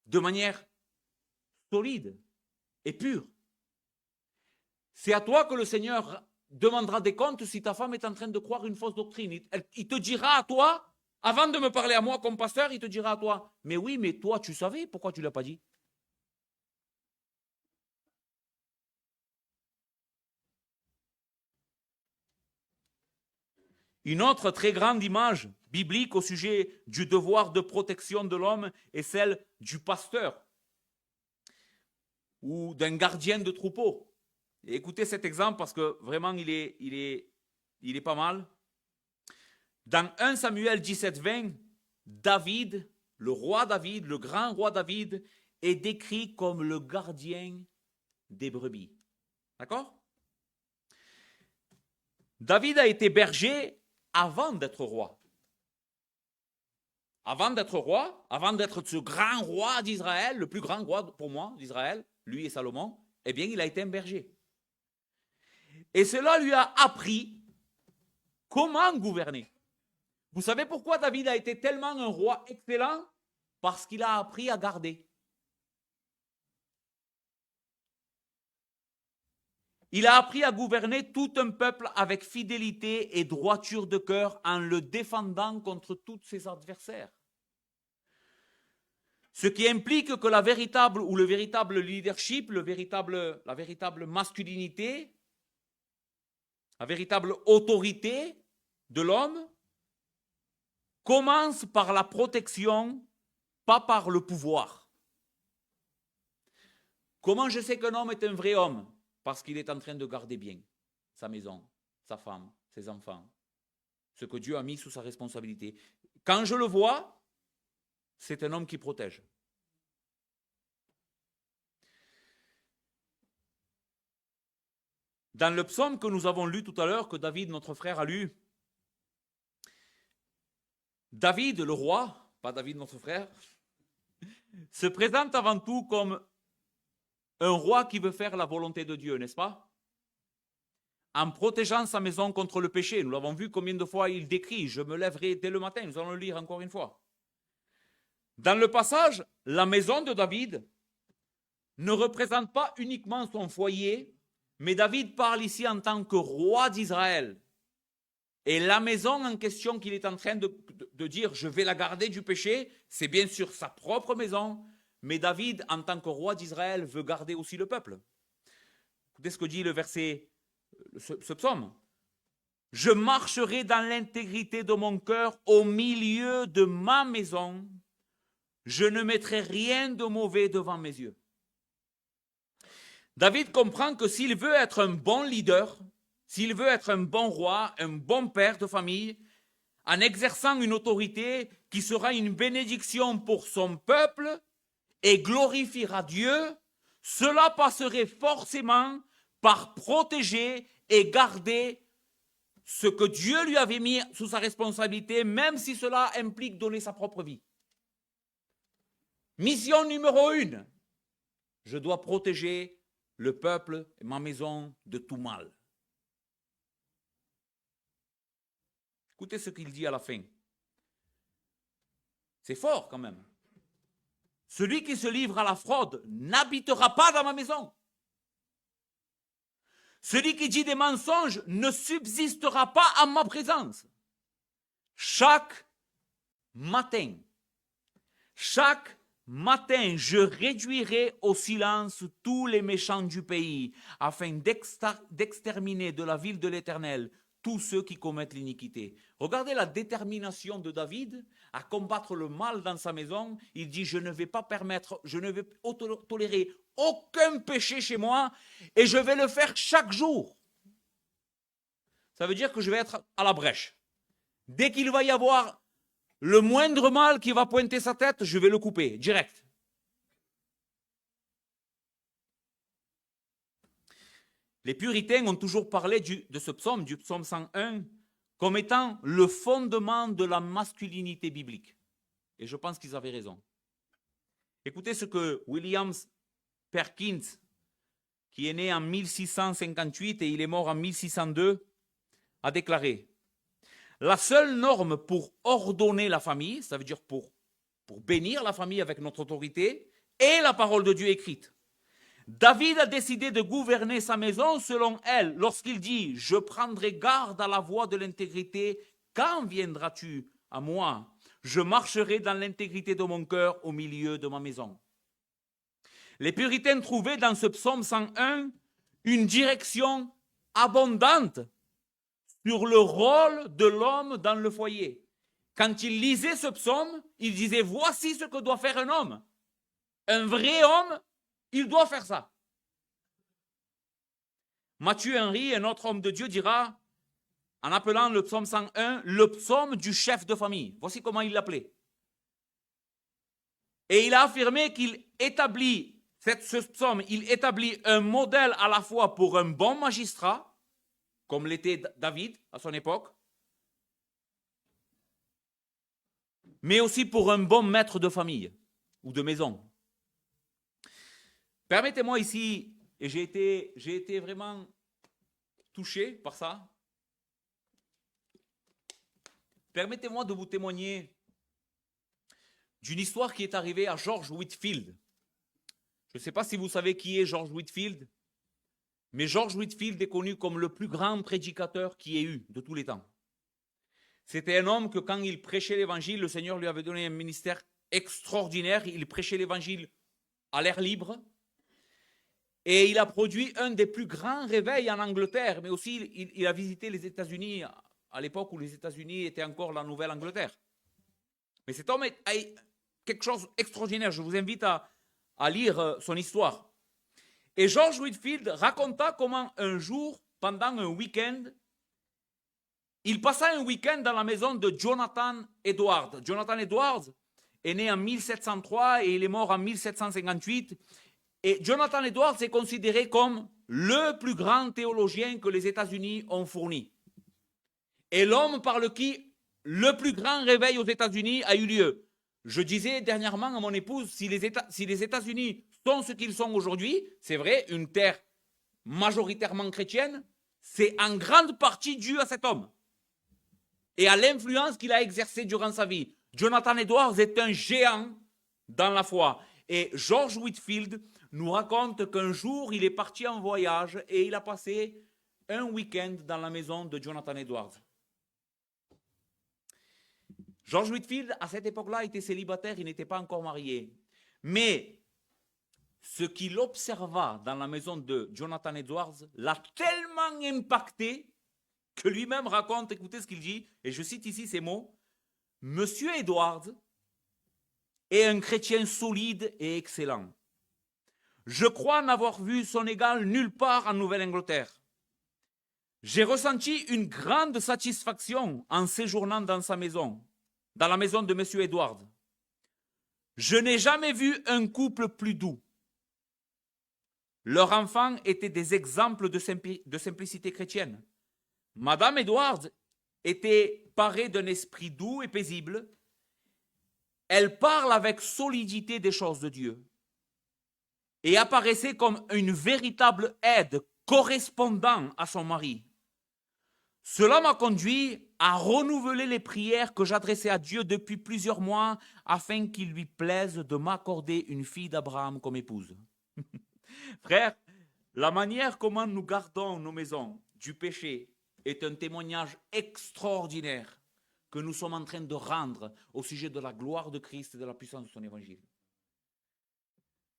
de manière solide et pure. C'est à toi que le Seigneur demandera des comptes si ta femme est en train de croire une fausse doctrine. Il te dira à toi, avant de me parler à moi comme pasteur, il te dira à toi, mais oui, mais toi tu savais, pourquoi tu ne l'as pas dit? Une autre très grande image biblique au sujet du devoir de protection de l'homme est celle du pasteur ou d'un gardien de troupeau. Et écoutez cet exemple parce que vraiment il est pas mal. Dans 1 Samuel 17, 20, David, le roi David, le grand roi David, est décrit comme le gardien des brebis. D'accord? David a été berger avant d'être roi. Avant d'être roi, avant d'être ce grand roi d'Israël, le plus grand roi pour moi d'Israël, lui et Salomon, eh bien il a été un berger. Et cela lui a appris comment gouverner. Vous savez pourquoi David a été tellement un roi excellent? Parce qu'il a appris à garder. Il a appris à gouverner tout un peuple avec fidélité et droiture de cœur en le défendant contre tous ses adversaires. Ce qui implique que le véritable leadership, la véritable masculinité, la véritable autorité de l'homme commence par la protection, pas par le pouvoir. Comment je sais qu'un homme est un vrai homme? Parce qu'il est en train de garder bien sa maison, sa femme, ses enfants, ce que Dieu a mis sous sa responsabilité. Quand je le vois, c'est un homme qui protège. Dans le psaume que nous avons lu tout à l'heure, que David, notre frère, a lu, David, le roi, pas David, notre frère, se présente avant tout comme un roi qui veut faire la volonté de Dieu, n'est-ce pas? En protégeant sa maison contre le péché. Nous l'avons vu combien de fois il décrit, je me lèverai dès le matin, nous allons le lire encore une fois. Dans le passage, la maison de David ne représente pas uniquement son foyer, mais David parle ici en tant que roi d'Israël. Et la maison en question qu'il est en train de dire, je vais la garder du péché, c'est bien sûr sa propre maison, mais David, en tant que roi d'Israël, veut garder aussi le peuple. Écoutez ce que dit le verset, ce psaume. Je marcherai dans l'intégrité de mon cœur au milieu de ma maison. Je ne mettrai rien de mauvais devant mes yeux. David comprend que s'il veut être un bon leader, s'il veut être un bon roi, un bon père de famille, en exerçant une autorité qui sera une bénédiction pour son peuple et glorifiera Dieu, cela passerait forcément par protéger et garder ce que Dieu lui avait mis sous sa responsabilité, même si cela implique donner sa propre vie. Mission numéro 1, je dois protéger le peuple et ma maison de tout mal. Écoutez ce qu'il dit à la fin. C'est fort quand même. Celui qui se livre à la fraude n'habitera pas dans ma maison. Celui qui dit des mensonges ne subsistera pas en ma présence. Chaque matin, je réduirai au silence tous les méchants du pays, afin d'exterminer de la ville de l'Éternel tous ceux qui commettent l'iniquité. Regardez la détermination de David à combattre le mal dans sa maison. Il dit, je ne vais pas permettre, je ne vais tolérer aucun péché chez moi et je vais le faire chaque jour. Ça veut dire que je vais être à la brèche. Dès qu'il va y avoir le moindre mal qui va pointer sa tête, je vais le couper, direct. Les puritains ont toujours parlé de ce psaume, du psaume 101, comme étant le fondement de la masculinité biblique. Et je pense qu'ils avaient raison. Écoutez ce que William Perkins, qui est né en 1658 et il est mort en 1602, a déclaré. La seule norme pour ordonner la famille, ça veut dire pour bénir la famille avec notre autorité, est la parole de Dieu écrite. David a décidé de gouverner sa maison selon elle lorsqu'il dit « Je prendrai garde à la voie de l'intégrité. Quand viendras-tu à moi? Je marcherai dans l'intégrité de mon cœur au milieu de ma maison. » Les puritains trouvaient dans ce psaume 101 une direction abondante sur le rôle de l'homme dans le foyer. Quand ils lisaient ce psaume, ils disaient « Voici ce que doit faire un homme. Un vrai homme, il doit faire ça. » Matthieu Henry, un autre homme de Dieu, dira, en appelant le psaume 101, le psaume du chef de famille. Voici comment il l'appelait. Et il a affirmé qu'il établit, ce psaume, il établit un modèle à la fois pour un bon magistrat, comme l'était David à son époque, mais aussi pour un bon maître de famille ou de maison. Permettez-moi ici, et j'ai été vraiment touché par ça, permettez-moi de vous témoigner d'une histoire qui est arrivée à George Whitefield. Je ne sais pas si vous savez qui est George Whitefield, mais George Whitefield est connu comme le plus grand prédicateur qui ait eu de tous les temps. C'était un homme que quand il prêchait l'évangile, le Seigneur lui avait donné un ministère extraordinaire. Il prêchait l'évangile à l'air libre. Et il a produit un des plus grands réveils en Angleterre, mais aussi il a visité les États-Unis à l'époque où les États-Unis étaient encore la Nouvelle-Angleterre. Mais cet homme a quelque chose d'extraordinaire. Je vous invite à lire son histoire. Et George Whitefield raconta comment un jour, pendant un week-end, il passa un week-end dans la maison de Jonathan Edwards. Jonathan Edwards est né en 1703 et il est mort en 1758. Et Jonathan Edwards est considéré comme le plus grand théologien que les États-Unis ont fourni. Et l'homme par qui le plus grand réveil aux États-Unis a eu lieu. Je disais dernièrement à mon épouse, si les États-Unis sont ce qu'ils sont aujourd'hui, c'est vrai, une terre majoritairement chrétienne, c'est en grande partie dû à cet homme et à l'influence qu'il a exercée durant sa vie. Jonathan Edwards est un géant dans la foi. Et George Whitefield nous raconte qu'un jour, il est parti en voyage et il a passé un week-end dans la maison de Jonathan Edwards. George Whitefield, à cette époque-là, était célibataire, il n'était pas encore marié. Mais ce qu'il observa dans la maison de Jonathan Edwards l'a tellement impacté que lui-même raconte, écoutez ce qu'il dit, et je cite ici ces mots, « Monsieur Edwards est un chrétien solide et excellent. Je crois n'avoir vu son égal nulle part en Nouvelle-Angleterre. J'ai ressenti une grande satisfaction en séjournant dans sa maison, dans la maison de Monsieur Edwards. Je n'ai jamais vu un couple plus doux. Leurs enfants étaient des exemples de simplicité chrétienne. Madame Edwards était parée d'un esprit doux et paisible. Elle parle avec solidité des choses de Dieu et apparaissait comme une véritable aide correspondant à son mari. Cela m'a conduit à renouveler les prières que j'adressais à Dieu depuis plusieurs mois afin qu'il lui plaise de m'accorder une fille d'Abraham comme épouse. » Frère, la manière comment nous gardons nos maisons du péché est un témoignage extraordinaire que nous sommes en train de rendre au sujet de la gloire de Christ et de la puissance de son évangile.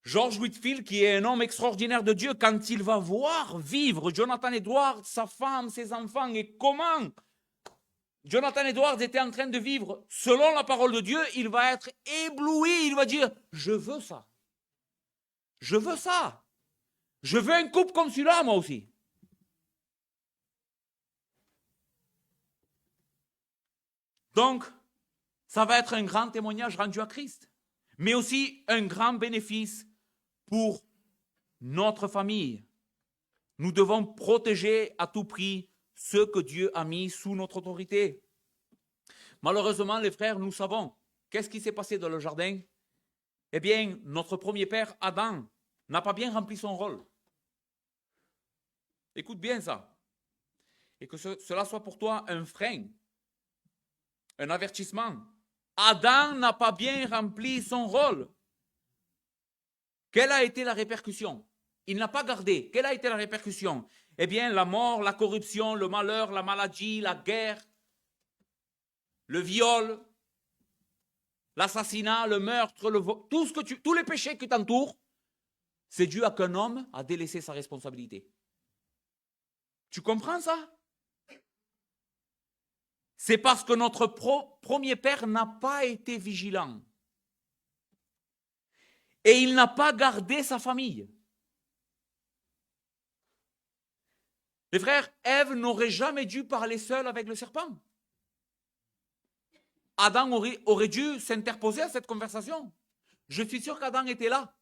George Whitefield, qui est un homme extraordinaire de Dieu, quand il va voir vivre Jonathan Edwards, sa femme, ses enfants, et comment Jonathan Edwards était en train de vivre selon la parole de Dieu, il va être ébloui, il va dire « Je veux ça. Je veux ça. Je veux un couple comme celui-là, moi aussi. » Donc, ça va être un grand témoignage rendu à Christ, mais aussi un grand bénéfice pour notre famille. Nous devons protéger à tout prix ceux que Dieu a mis sous notre autorité. Malheureusement, les frères, nous savons, qu'est-ce qui s'est passé dans le jardin? Eh bien, notre premier père, Adam, n'a pas bien rempli son rôle. Écoute bien ça. Et que cela soit pour toi un frein, un avertissement. Adam n'a pas bien rempli son rôle. Quelle a été la répercussion? Il n'a pas gardé. Quelle a été la répercussion? Eh bien, la mort, la corruption, le malheur, la maladie, la guerre, le viol, l'assassinat, le meurtre, tous les péchés qui t'entourent, c'est dû à qu'un homme a délaissé sa responsabilité. Tu comprends ça? C'est parce que notre premier père n'a pas été vigilant. Et il n'a pas gardé sa famille. Les frères, Ève n'aurait jamais dû parler seule avec le serpent. Adam aurait dû s'interposer à cette conversation. Je suis sûr qu'Adam était là.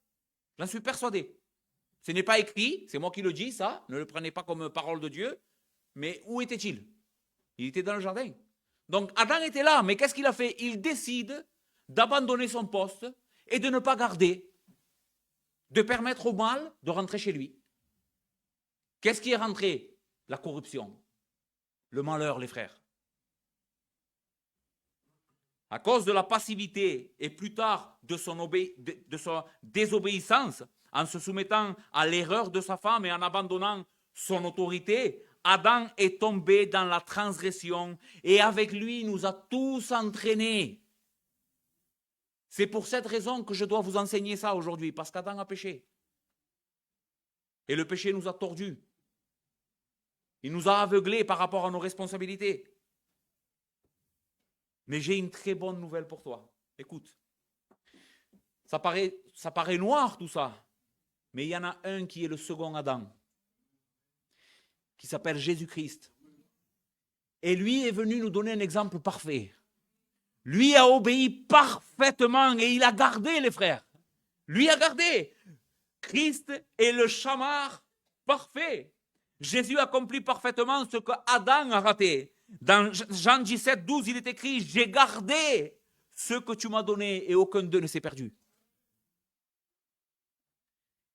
J'en suis persuadé. Ce n'est pas écrit, c'est moi qui le dis, ça. Ne le prenez pas comme parole de Dieu. Mais où était-il? Il était dans le jardin. Donc Adam était là, mais qu'est-ce qu'il a fait? Il décide d'abandonner son poste et de ne pas garder, de permettre au mal de rentrer chez lui. Qu'est-ce qui est rentré? La corruption, le malheur, les frères. À cause de la passivité et plus tard de son désobéissance, en se soumettant à l'erreur de sa femme et en abandonnant son autorité, Adam est tombé dans la transgression et avec lui il nous a tous entraînés. C'est pour cette raison que je dois vous enseigner ça aujourd'hui, parce qu'Adam a péché. Et le péché nous a tordus. Il nous a aveuglés par rapport à nos responsabilités. Mais j'ai une très bonne nouvelle pour toi. Écoute, ça paraît noir tout ça, mais il y en a un qui est le second Adam, qui s'appelle Jésus-Christ. Et lui est venu nous donner un exemple parfait. Lui a obéi parfaitement et il a gardé, les frères. Lui a gardé. Christ est le chamard parfait. Jésus accomplit parfaitement ce que Adam a raté. Dans Jean 17, 12, il est écrit « J'ai gardé ce que tu m'as donné et aucun d'eux ne s'est perdu. »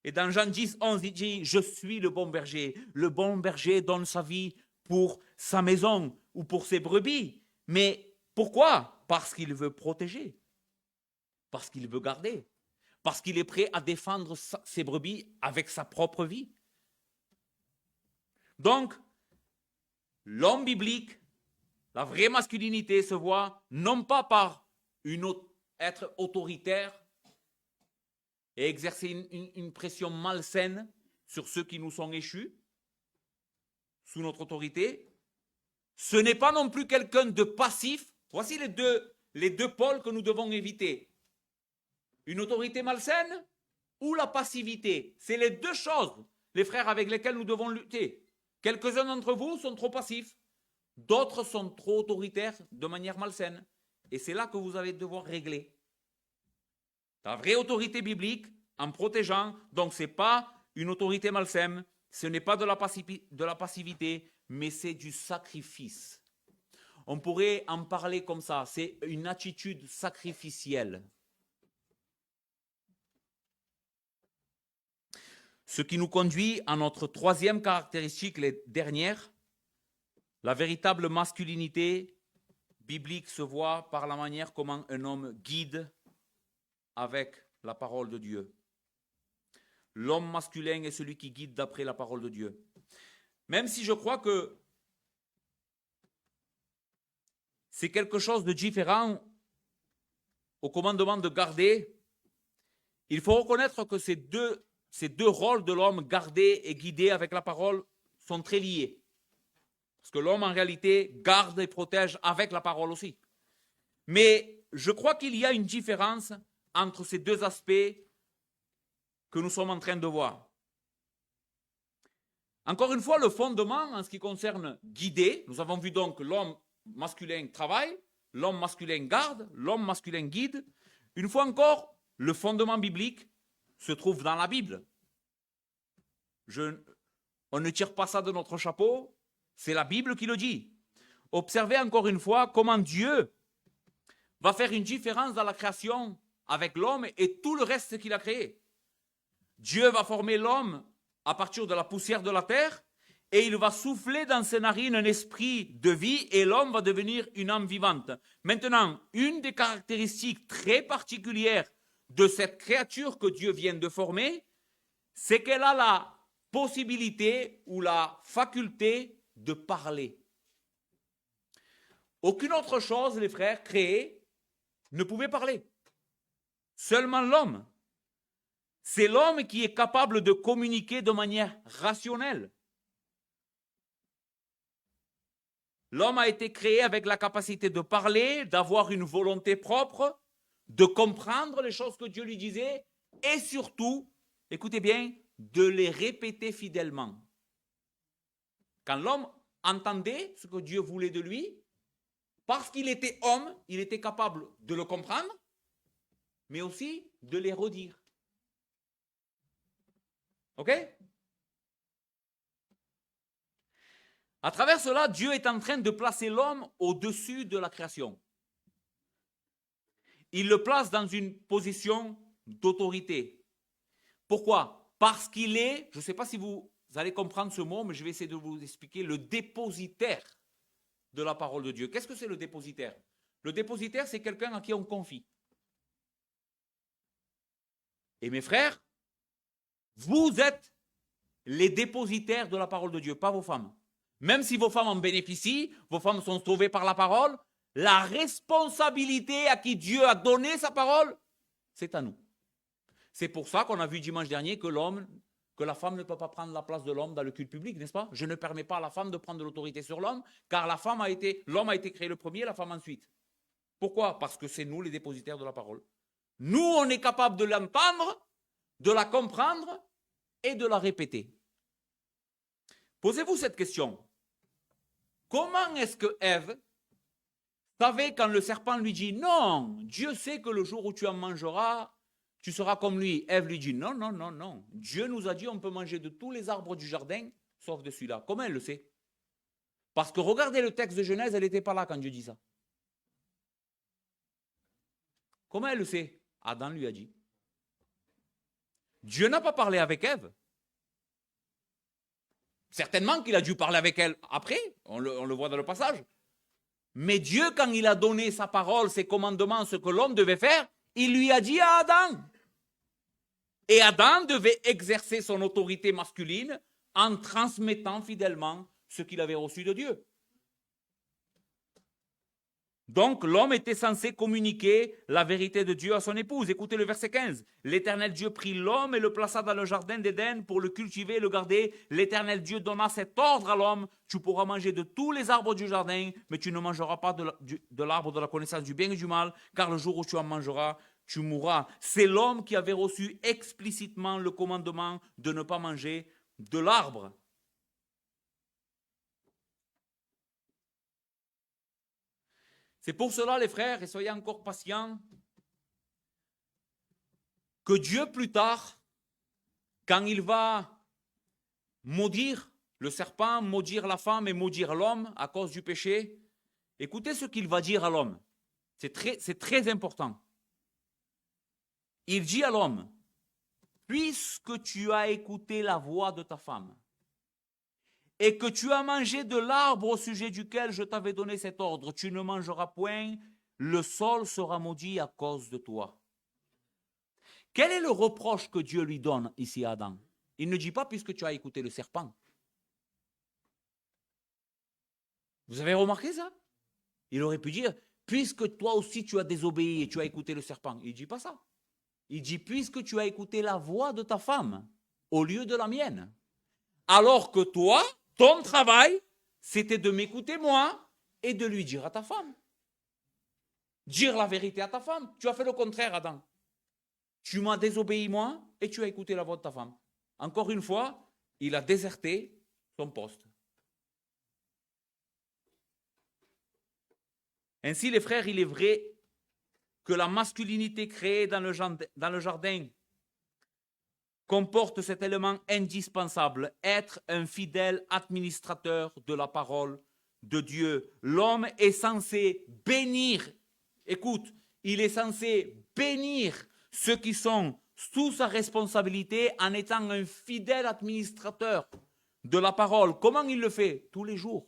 Et dans Jean 10, 11, il dit « Je suis le bon berger. Le bon berger donne sa vie pour sa maison ou pour ses brebis. » Mais pourquoi? Parce qu'il veut protéger, parce qu'il veut garder, parce qu'il est prêt à défendre ses brebis avec sa propre vie. Donc, l'homme biblique, la vraie masculinité se voit non pas par être autoritaire et exercer une pression malsaine sur ceux qui nous sont échus, sous notre autorité, Ce n'est pas non plus quelqu'un de passif. Voici les deux pôles que nous devons éviter. Une autorité malsaine ou la passivité. C'est les deux choses, les frères, avec lesquelles nous devons lutter. Quelques-uns d'entre vous sont trop passifs. D'autres sont trop autoritaires de manière malsaine. Et c'est là que vous allez devoir régler. La vraie autorité biblique, en protégeant, donc ce n'est pas une autorité malsaine, ce n'est pas de la passivité, mais c'est du sacrifice. On pourrait en parler comme ça, c'est une attitude sacrificielle. Ce qui nous conduit à notre troisième caractéristique, les dernières, la véritable masculinité biblique se voit par la manière comment un homme guide avec la parole de Dieu. L'homme masculin est celui qui guide d'après la parole de Dieu. Même si je crois que c'est quelque chose de différent au commandement de garder, il faut reconnaître que ces deux rôles de l'homme, garder et guider avec la parole, sont très liés. Parce que l'homme, en réalité, garde et protège avec la parole aussi. Mais je crois qu'il y a une différence entre ces deux aspects que nous sommes en train de voir. Encore une fois, le fondement en ce qui concerne guider, nous avons vu donc que l'homme masculin travaille, l'homme masculin garde, l'homme masculin guide. Une fois encore, le fondement biblique se trouve dans la Bible. On ne tire pas ça de notre chapeau, c'est la Bible qui le dit. Observez encore une fois comment Dieu va faire une différence dans la création avec l'homme et tout le reste qu'il a créé. Dieu va former l'homme à partir de la poussière de la terre et il va souffler dans ses narines un esprit de vie et l'homme va devenir une âme vivante. Maintenant, une des caractéristiques très particulières de cette créature que Dieu vient de former, c'est qu'elle a la possibilité ou la faculté de parler. Aucune autre chose, les frères, créée, ne pouvait parler. Seulement l'homme. C'est l'homme qui est capable de communiquer de manière rationnelle. L'homme a été créé avec la capacité de parler, d'avoir une volonté propre, de comprendre les choses que Dieu lui disait et surtout, écoutez bien, de les répéter fidèlement. Quand l'homme entendait ce que Dieu voulait de lui, parce qu'il était homme, il était capable de le comprendre, mais aussi de les redire. OK? À travers cela, Dieu est en train de placer l'homme au-dessus de la création. Il le place dans une position d'autorité. Pourquoi? Parce qu'il est, je ne sais pas si vous allez comprendre ce mot, mais je vais essayer de vous expliquer, le dépositaire de la parole de Dieu. Qu'est-ce que c'est le dépositaire? Le dépositaire, c'est quelqu'un à qui on confie. Et mes frères, vous êtes les dépositaires de la parole de Dieu, pas vos femmes. Même si vos femmes en bénéficient, vos femmes sont sauvées par la parole, la responsabilité à qui Dieu a donné sa parole, c'est à nous. C'est pour ça qu'on a vu dimanche dernier que la femme ne peut pas prendre la place de l'homme dans le culte public, n'est-ce pas? Je ne permets pas à la femme de prendre de l'autorité sur l'homme, car l'homme a été créé le premier, la femme ensuite. Pourquoi? Parce que c'est nous les dépositaires de la parole. Nous, on est capable de l'entendre, de la comprendre et de la répéter. Posez-vous cette question. Comment est-ce que Ève savait quand le serpent lui dit « Non, Dieu sait que le jour où tu en mangeras, tu seras comme lui ». Ève lui dit « Non, non, non, non. Dieu nous a dit on peut manger de tous les arbres du jardin, sauf de celui-là ». Comment elle le sait? Parce que regardez le texte de Genèse, elle n'était pas là quand Dieu dit ça. Comment elle le sait? Adam lui a dit. Dieu n'a pas parlé avec Ève. Certainement qu'il a dû parler avec elle après, on le voit dans le passage. Mais Dieu, quand il a donné sa parole, ses commandements, ce que l'homme devait faire, il lui a dit à Adam. Et Adam devait exercer son autorité masculine en transmettant fidèlement ce qu'il avait reçu de Dieu. Donc, l'homme était censé communiquer la vérité de Dieu à son épouse. Écoutez le verset 15. L'Éternel Dieu prit l'homme et le plaça dans le jardin d'Éden pour le cultiver et le garder. L'Éternel Dieu donna cet ordre à l'homme. Tu pourras manger de tous les arbres du jardin, mais tu ne mangeras pas de l'arbre de la connaissance du bien et du mal, car le jour où tu en mangeras, tu mourras. C'est l'homme qui avait reçu explicitement le commandement de ne pas manger de l'arbre. C'est pour cela, les frères, et soyez encore patients, que Dieu plus tard, quand il va maudire le serpent, maudire la femme et maudire l'homme à cause du péché, écoutez ce qu'il va dire à l'homme. C'est très important. Il dit à l'homme, puisque tu as écouté la voix de ta femme, et que tu as mangé de l'arbre au sujet duquel je t'avais donné cet ordre, tu ne mangeras point, le sol sera maudit à cause de toi. Quel est le reproche que Dieu lui donne ici à Adam? Il ne dit pas puisque tu as écouté le serpent. Vous avez remarqué ça? Il aurait pu dire, puisque toi aussi tu as désobéi et tu as écouté le serpent. Il ne dit pas ça. Il dit, puisque tu as écouté la voix de ta femme au lieu de la mienne. Alors que toi, ton travail, c'était de m'écouter moi et de lui dire à ta femme. Dire la vérité à ta femme. Tu as fait le contraire, Adam. Tu m'as désobéi moi et tu as écouté la voix de ta femme. Encore une fois, il a déserté son poste. Ainsi, les frères, il est vrai que la masculinité créée dans le jardin comporte cet élément indispensable, être un fidèle administrateur de la parole de Dieu. L'homme est censé bénir, écoute, il est censé bénir ceux qui sont sous sa responsabilité en étant un fidèle administrateur de la parole. Comment il le fait? Tous les jours.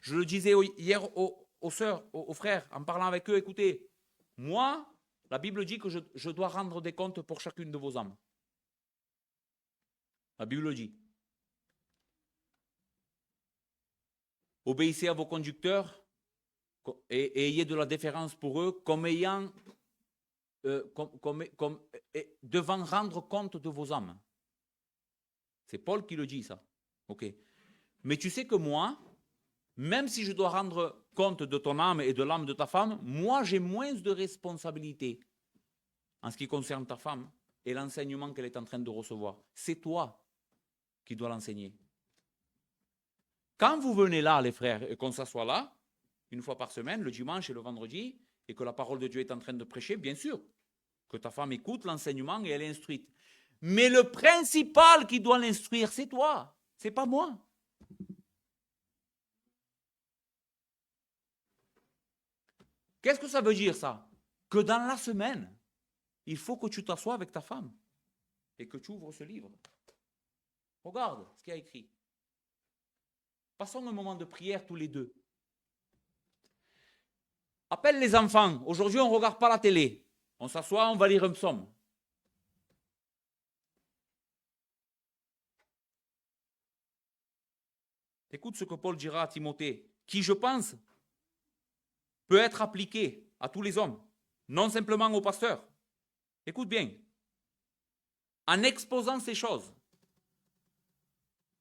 Je le disais hier aux sœurs, aux frères, en parlant avec eux, écoutez, moi, la Bible dit que je dois rendre des comptes pour chacune de vos âmes. La Bible le dit. Obéissez à vos conducteurs et ayez de la déférence pour eux comme ayant, devant rendre compte de vos âmes. C'est Paul qui le dit, ça. Ok. Mais tu sais que moi, même si je dois rendre compte de ton âme et de l'âme de ta femme, moi j'ai moins de responsabilité en ce qui concerne ta femme et l'enseignement qu'elle est en train de recevoir. C'est toi qui dois l'enseigner. Quand vous venez là, les frères, et qu'on s'assoit là, une fois par semaine, le dimanche et le vendredi, et que la parole de Dieu est en train de prêcher, bien sûr, que ta femme écoute l'enseignement et elle est instruite. Mais le principal qui doit l'instruire, c'est toi, c'est pas moi. Qu'est-ce que ça veut dire, ça? Que dans la semaine, il faut que tu t'assoies avec ta femme et que tu ouvres ce livre. Regarde ce qu'il y a écrit. Passons un moment de prière tous les deux. Appelle les enfants. Aujourd'hui, on ne regarde pas la télé. On s'assoit, on va lire un psaume. Écoute ce que Paul dira à Timothée, qui, je pense, peut être appliqué à tous les hommes, non simplement aux pasteurs. Écoute bien. En exposant ces choses,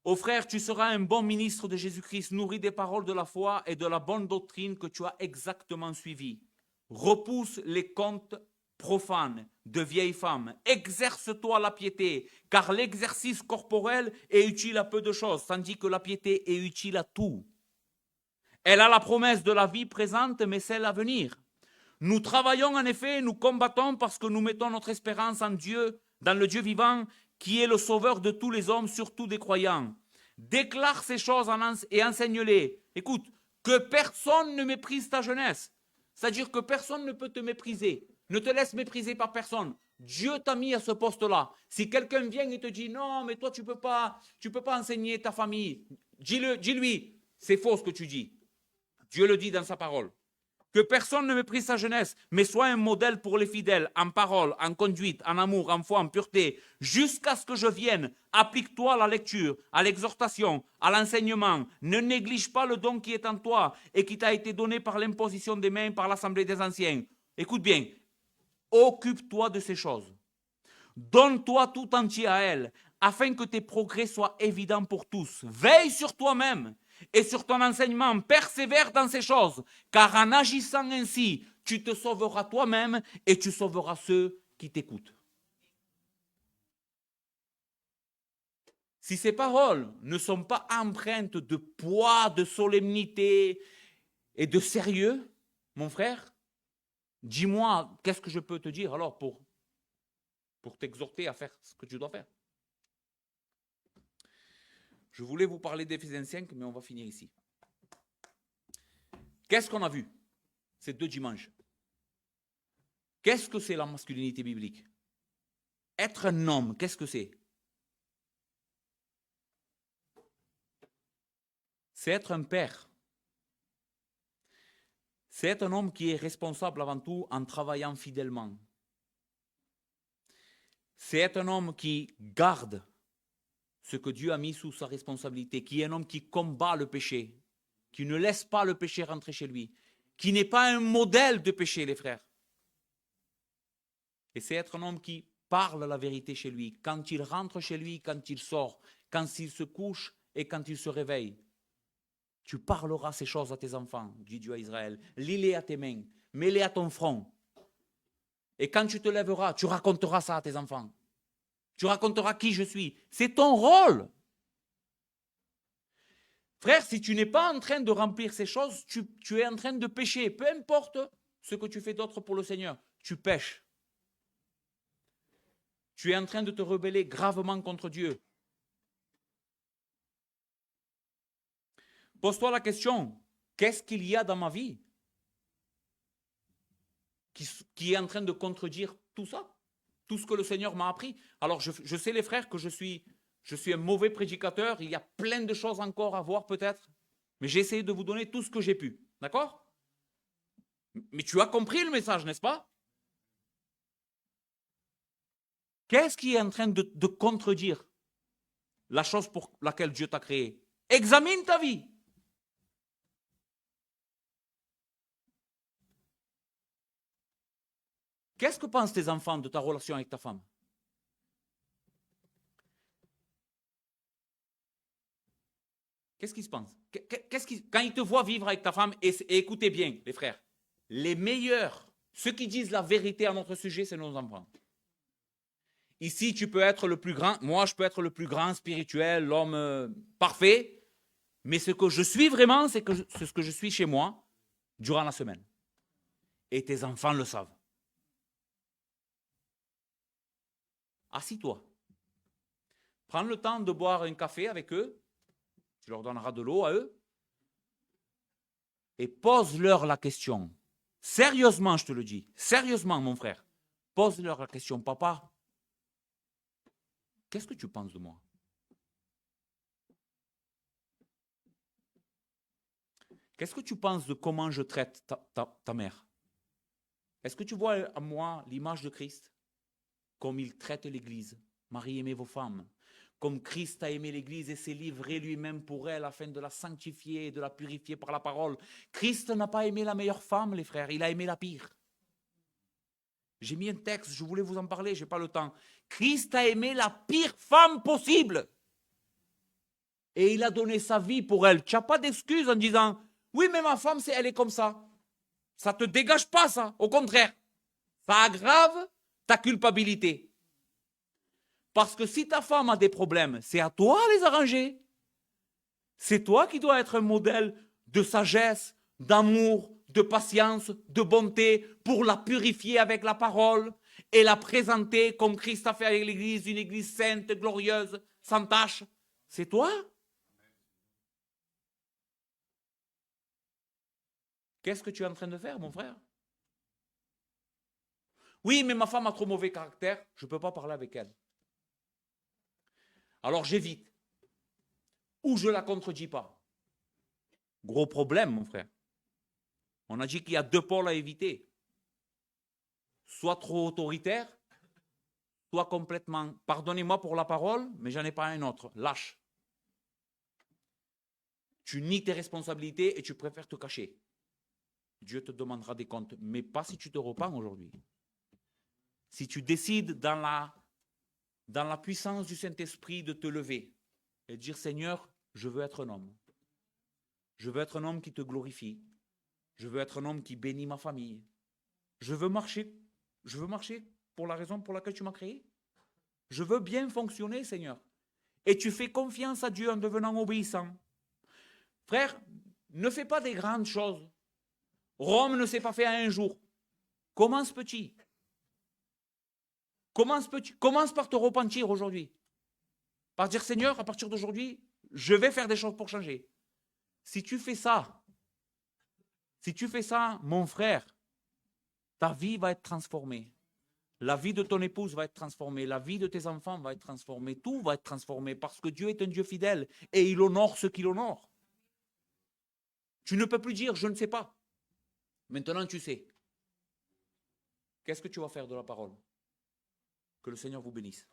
ô frère, tu seras un bon ministre de Jésus-Christ, nourri des paroles de la foi et de la bonne doctrine que tu as exactement suivies. Repousse les contes profanes de vieilles femmes. Exerce-toi la piété, car l'exercice corporel est utile à peu de choses, tandis que la piété est utile à tout. Elle a la promesse de la vie présente, mais celle à venir. Nous travaillons en effet, nous combattons parce que nous mettons notre espérance en Dieu, dans le Dieu vivant, qui est le sauveur de tous les hommes, surtout des croyants. Déclare ces choses et enseigne-les. Écoute, que personne ne méprise ta jeunesse. C'est-à-dire que personne ne peut te mépriser. Ne te laisse mépriser par personne. Dieu t'a mis à ce poste-là. Si quelqu'un vient et te dit, non, mais toi, tu peux pas enseigner ta famille, dis-lui, c'est faux ce que tu dis. Dieu le dit dans sa parole. Que personne ne méprise sa jeunesse, mais sois un modèle pour les fidèles, en parole, en conduite, en amour, en foi, en pureté, jusqu'à ce que je vienne. Applique-toi à la lecture, à l'exhortation, à l'enseignement. Ne néglige pas le don qui est en toi et qui t'a été donné par l'imposition des mains, par l'assemblée des anciens. Écoute bien, occupe-toi de ces choses. Donne-toi tout entier à elles, afin que tes progrès soient évidents pour tous. Veille sur toi-même et sur ton enseignement, persévère dans ces choses, car en agissant ainsi, tu te sauveras toi-même et tu sauveras ceux qui t'écoutent. Si ces paroles ne sont pas empreintes de poids, de solennité et de sérieux, mon frère, dis-moi, qu'est-ce que je peux te dire alors pour t'exhorter à faire ce que tu dois faire? Je voulais vous parler d'Éphésiens 5, mais on va finir ici. Qu'est-ce qu'on a vu ces 2 dimanches? Qu'est-ce que c'est la masculinité biblique? Être un homme, qu'est-ce que c'est? C'est être un père. C'est être un homme qui est responsable avant tout en travaillant fidèlement. C'est être un homme qui garde ce que Dieu a mis sous sa responsabilité, qui est un homme qui combat le péché, qui ne laisse pas le péché rentrer chez lui, qui n'est pas un modèle de péché, les frères. Et c'est être un homme qui parle la vérité chez lui, quand il rentre chez lui, quand il sort, quand il se couche et quand il se réveille. Tu parleras ces choses à tes enfants, dit Dieu à Israël. Lis-les à tes mains, mets-les à ton front. Et quand tu te lèveras, tu raconteras ça à tes enfants. Tu raconteras qui je suis. C'est ton rôle. Frère, si tu n'es pas en train de remplir ces choses, tu es en train de pécher. Peu importe ce que tu fais d'autre pour le Seigneur, tu pèches. Tu es en train de te rebeller gravement contre Dieu. Pose-toi la question, qu'est-ce qu'il y a dans ma vie qui est en train de contredire tout ça? Tout ce que le Seigneur m'a appris. Alors je sais les frères que je suis un mauvais prédicateur, il y a plein de choses encore à voir peut-être, mais j'ai essayé de vous donner tout ce que j'ai pu. D'accord? Mais tu as compris le message, n'est-ce pas? Qu'est-ce qui est en train de contredire la chose pour laquelle Dieu t'a créé? Examine ta vie. Qu'est-ce que pensent tes enfants de ta relation avec ta femme? Qu'est-ce qu'ils se pensent? Quand ils te voient vivre avec ta femme, et écoutez bien, les frères, les meilleurs, ceux qui disent la vérité à notre sujet, c'est nos enfants. Ici, tu peux être le plus grand, moi je peux être le plus grand spirituel, l'homme parfait, mais ce que je suis vraiment, c'est ce que je suis chez moi durant la semaine. Et tes enfants le savent. Assis-toi. Prends le temps de boire un café avec eux. Tu leur donneras de l'eau à eux. Et pose-leur la question. Sérieusement, je te le dis. Sérieusement, mon frère. Pose-leur la question. Papa, qu'est-ce que tu penses de moi? Qu'est-ce que tu penses de comment je traite ta mère? Est-ce que tu vois à moi l'image de Christ? Comme il traite l'Église. Marie, aimez vos femmes. Comme Christ a aimé l'Église et s'est livré lui-même pour elle afin de la sanctifier et de la purifier par la parole. Christ n'a pas aimé la meilleure femme, les frères, il a aimé la pire. J'ai mis un texte, je voulais vous en parler, je n'ai pas le temps. Christ a aimé la pire femme possible. Et il a donné sa vie pour elle. Tu n'as pas d'excuse en disant, oui, mais ma femme, elle est comme ça. Ça ne te dégage pas, ça. Au contraire, ça aggrave ta culpabilité. Parce que si ta femme a des problèmes, c'est à toi de les arranger. C'est toi qui dois être un modèle de sagesse, d'amour, de patience, de bonté, pour la purifier avec la parole et la présenter comme Christ a fait avec l'Église, une Église sainte, glorieuse, sans tache. C'est toi. Qu'est-ce que tu es en train de faire, mon frère? Oui, mais ma femme a trop mauvais caractère, je ne peux pas parler avec elle. Alors j'évite. Ou je ne la contredis pas. Gros problème, mon frère. On a dit qu'il y a 2 pôles à éviter. Soit trop autoritaire, soit complètement, pardonnez-moi pour la parole, mais j'en ai pas un autre, lâche. Tu nies tes responsabilités et tu préfères te cacher. Dieu te demandera des comptes, mais pas si tu te repens aujourd'hui. Si tu décides dans la puissance du Saint-Esprit de te lever et de dire, Seigneur, je veux être un homme. Je veux être un homme qui te glorifie. Je veux être un homme qui bénit ma famille. Je veux marcher pour la raison pour laquelle tu m'as créé. Je veux bien fonctionner, Seigneur. Et tu fais confiance à Dieu en devenant obéissant. Frère, ne fais pas des grandes choses. Rome ne s'est pas fait à un jour. Commence petit. Commence petit. Commence par te repentir aujourd'hui. Par dire, Seigneur, à partir d'aujourd'hui, je vais faire des choses pour changer. Si tu fais ça, mon frère, ta vie va être transformée. La vie de ton épouse va être transformée. La vie de tes enfants va être transformée. Tout va être transformé parce que Dieu est un Dieu fidèle et il honore ceux qu'il honore. Tu ne peux plus dire, je ne sais pas. Maintenant, tu sais. Qu'est-ce que tu vas faire de la parole? Que le Seigneur vous bénisse.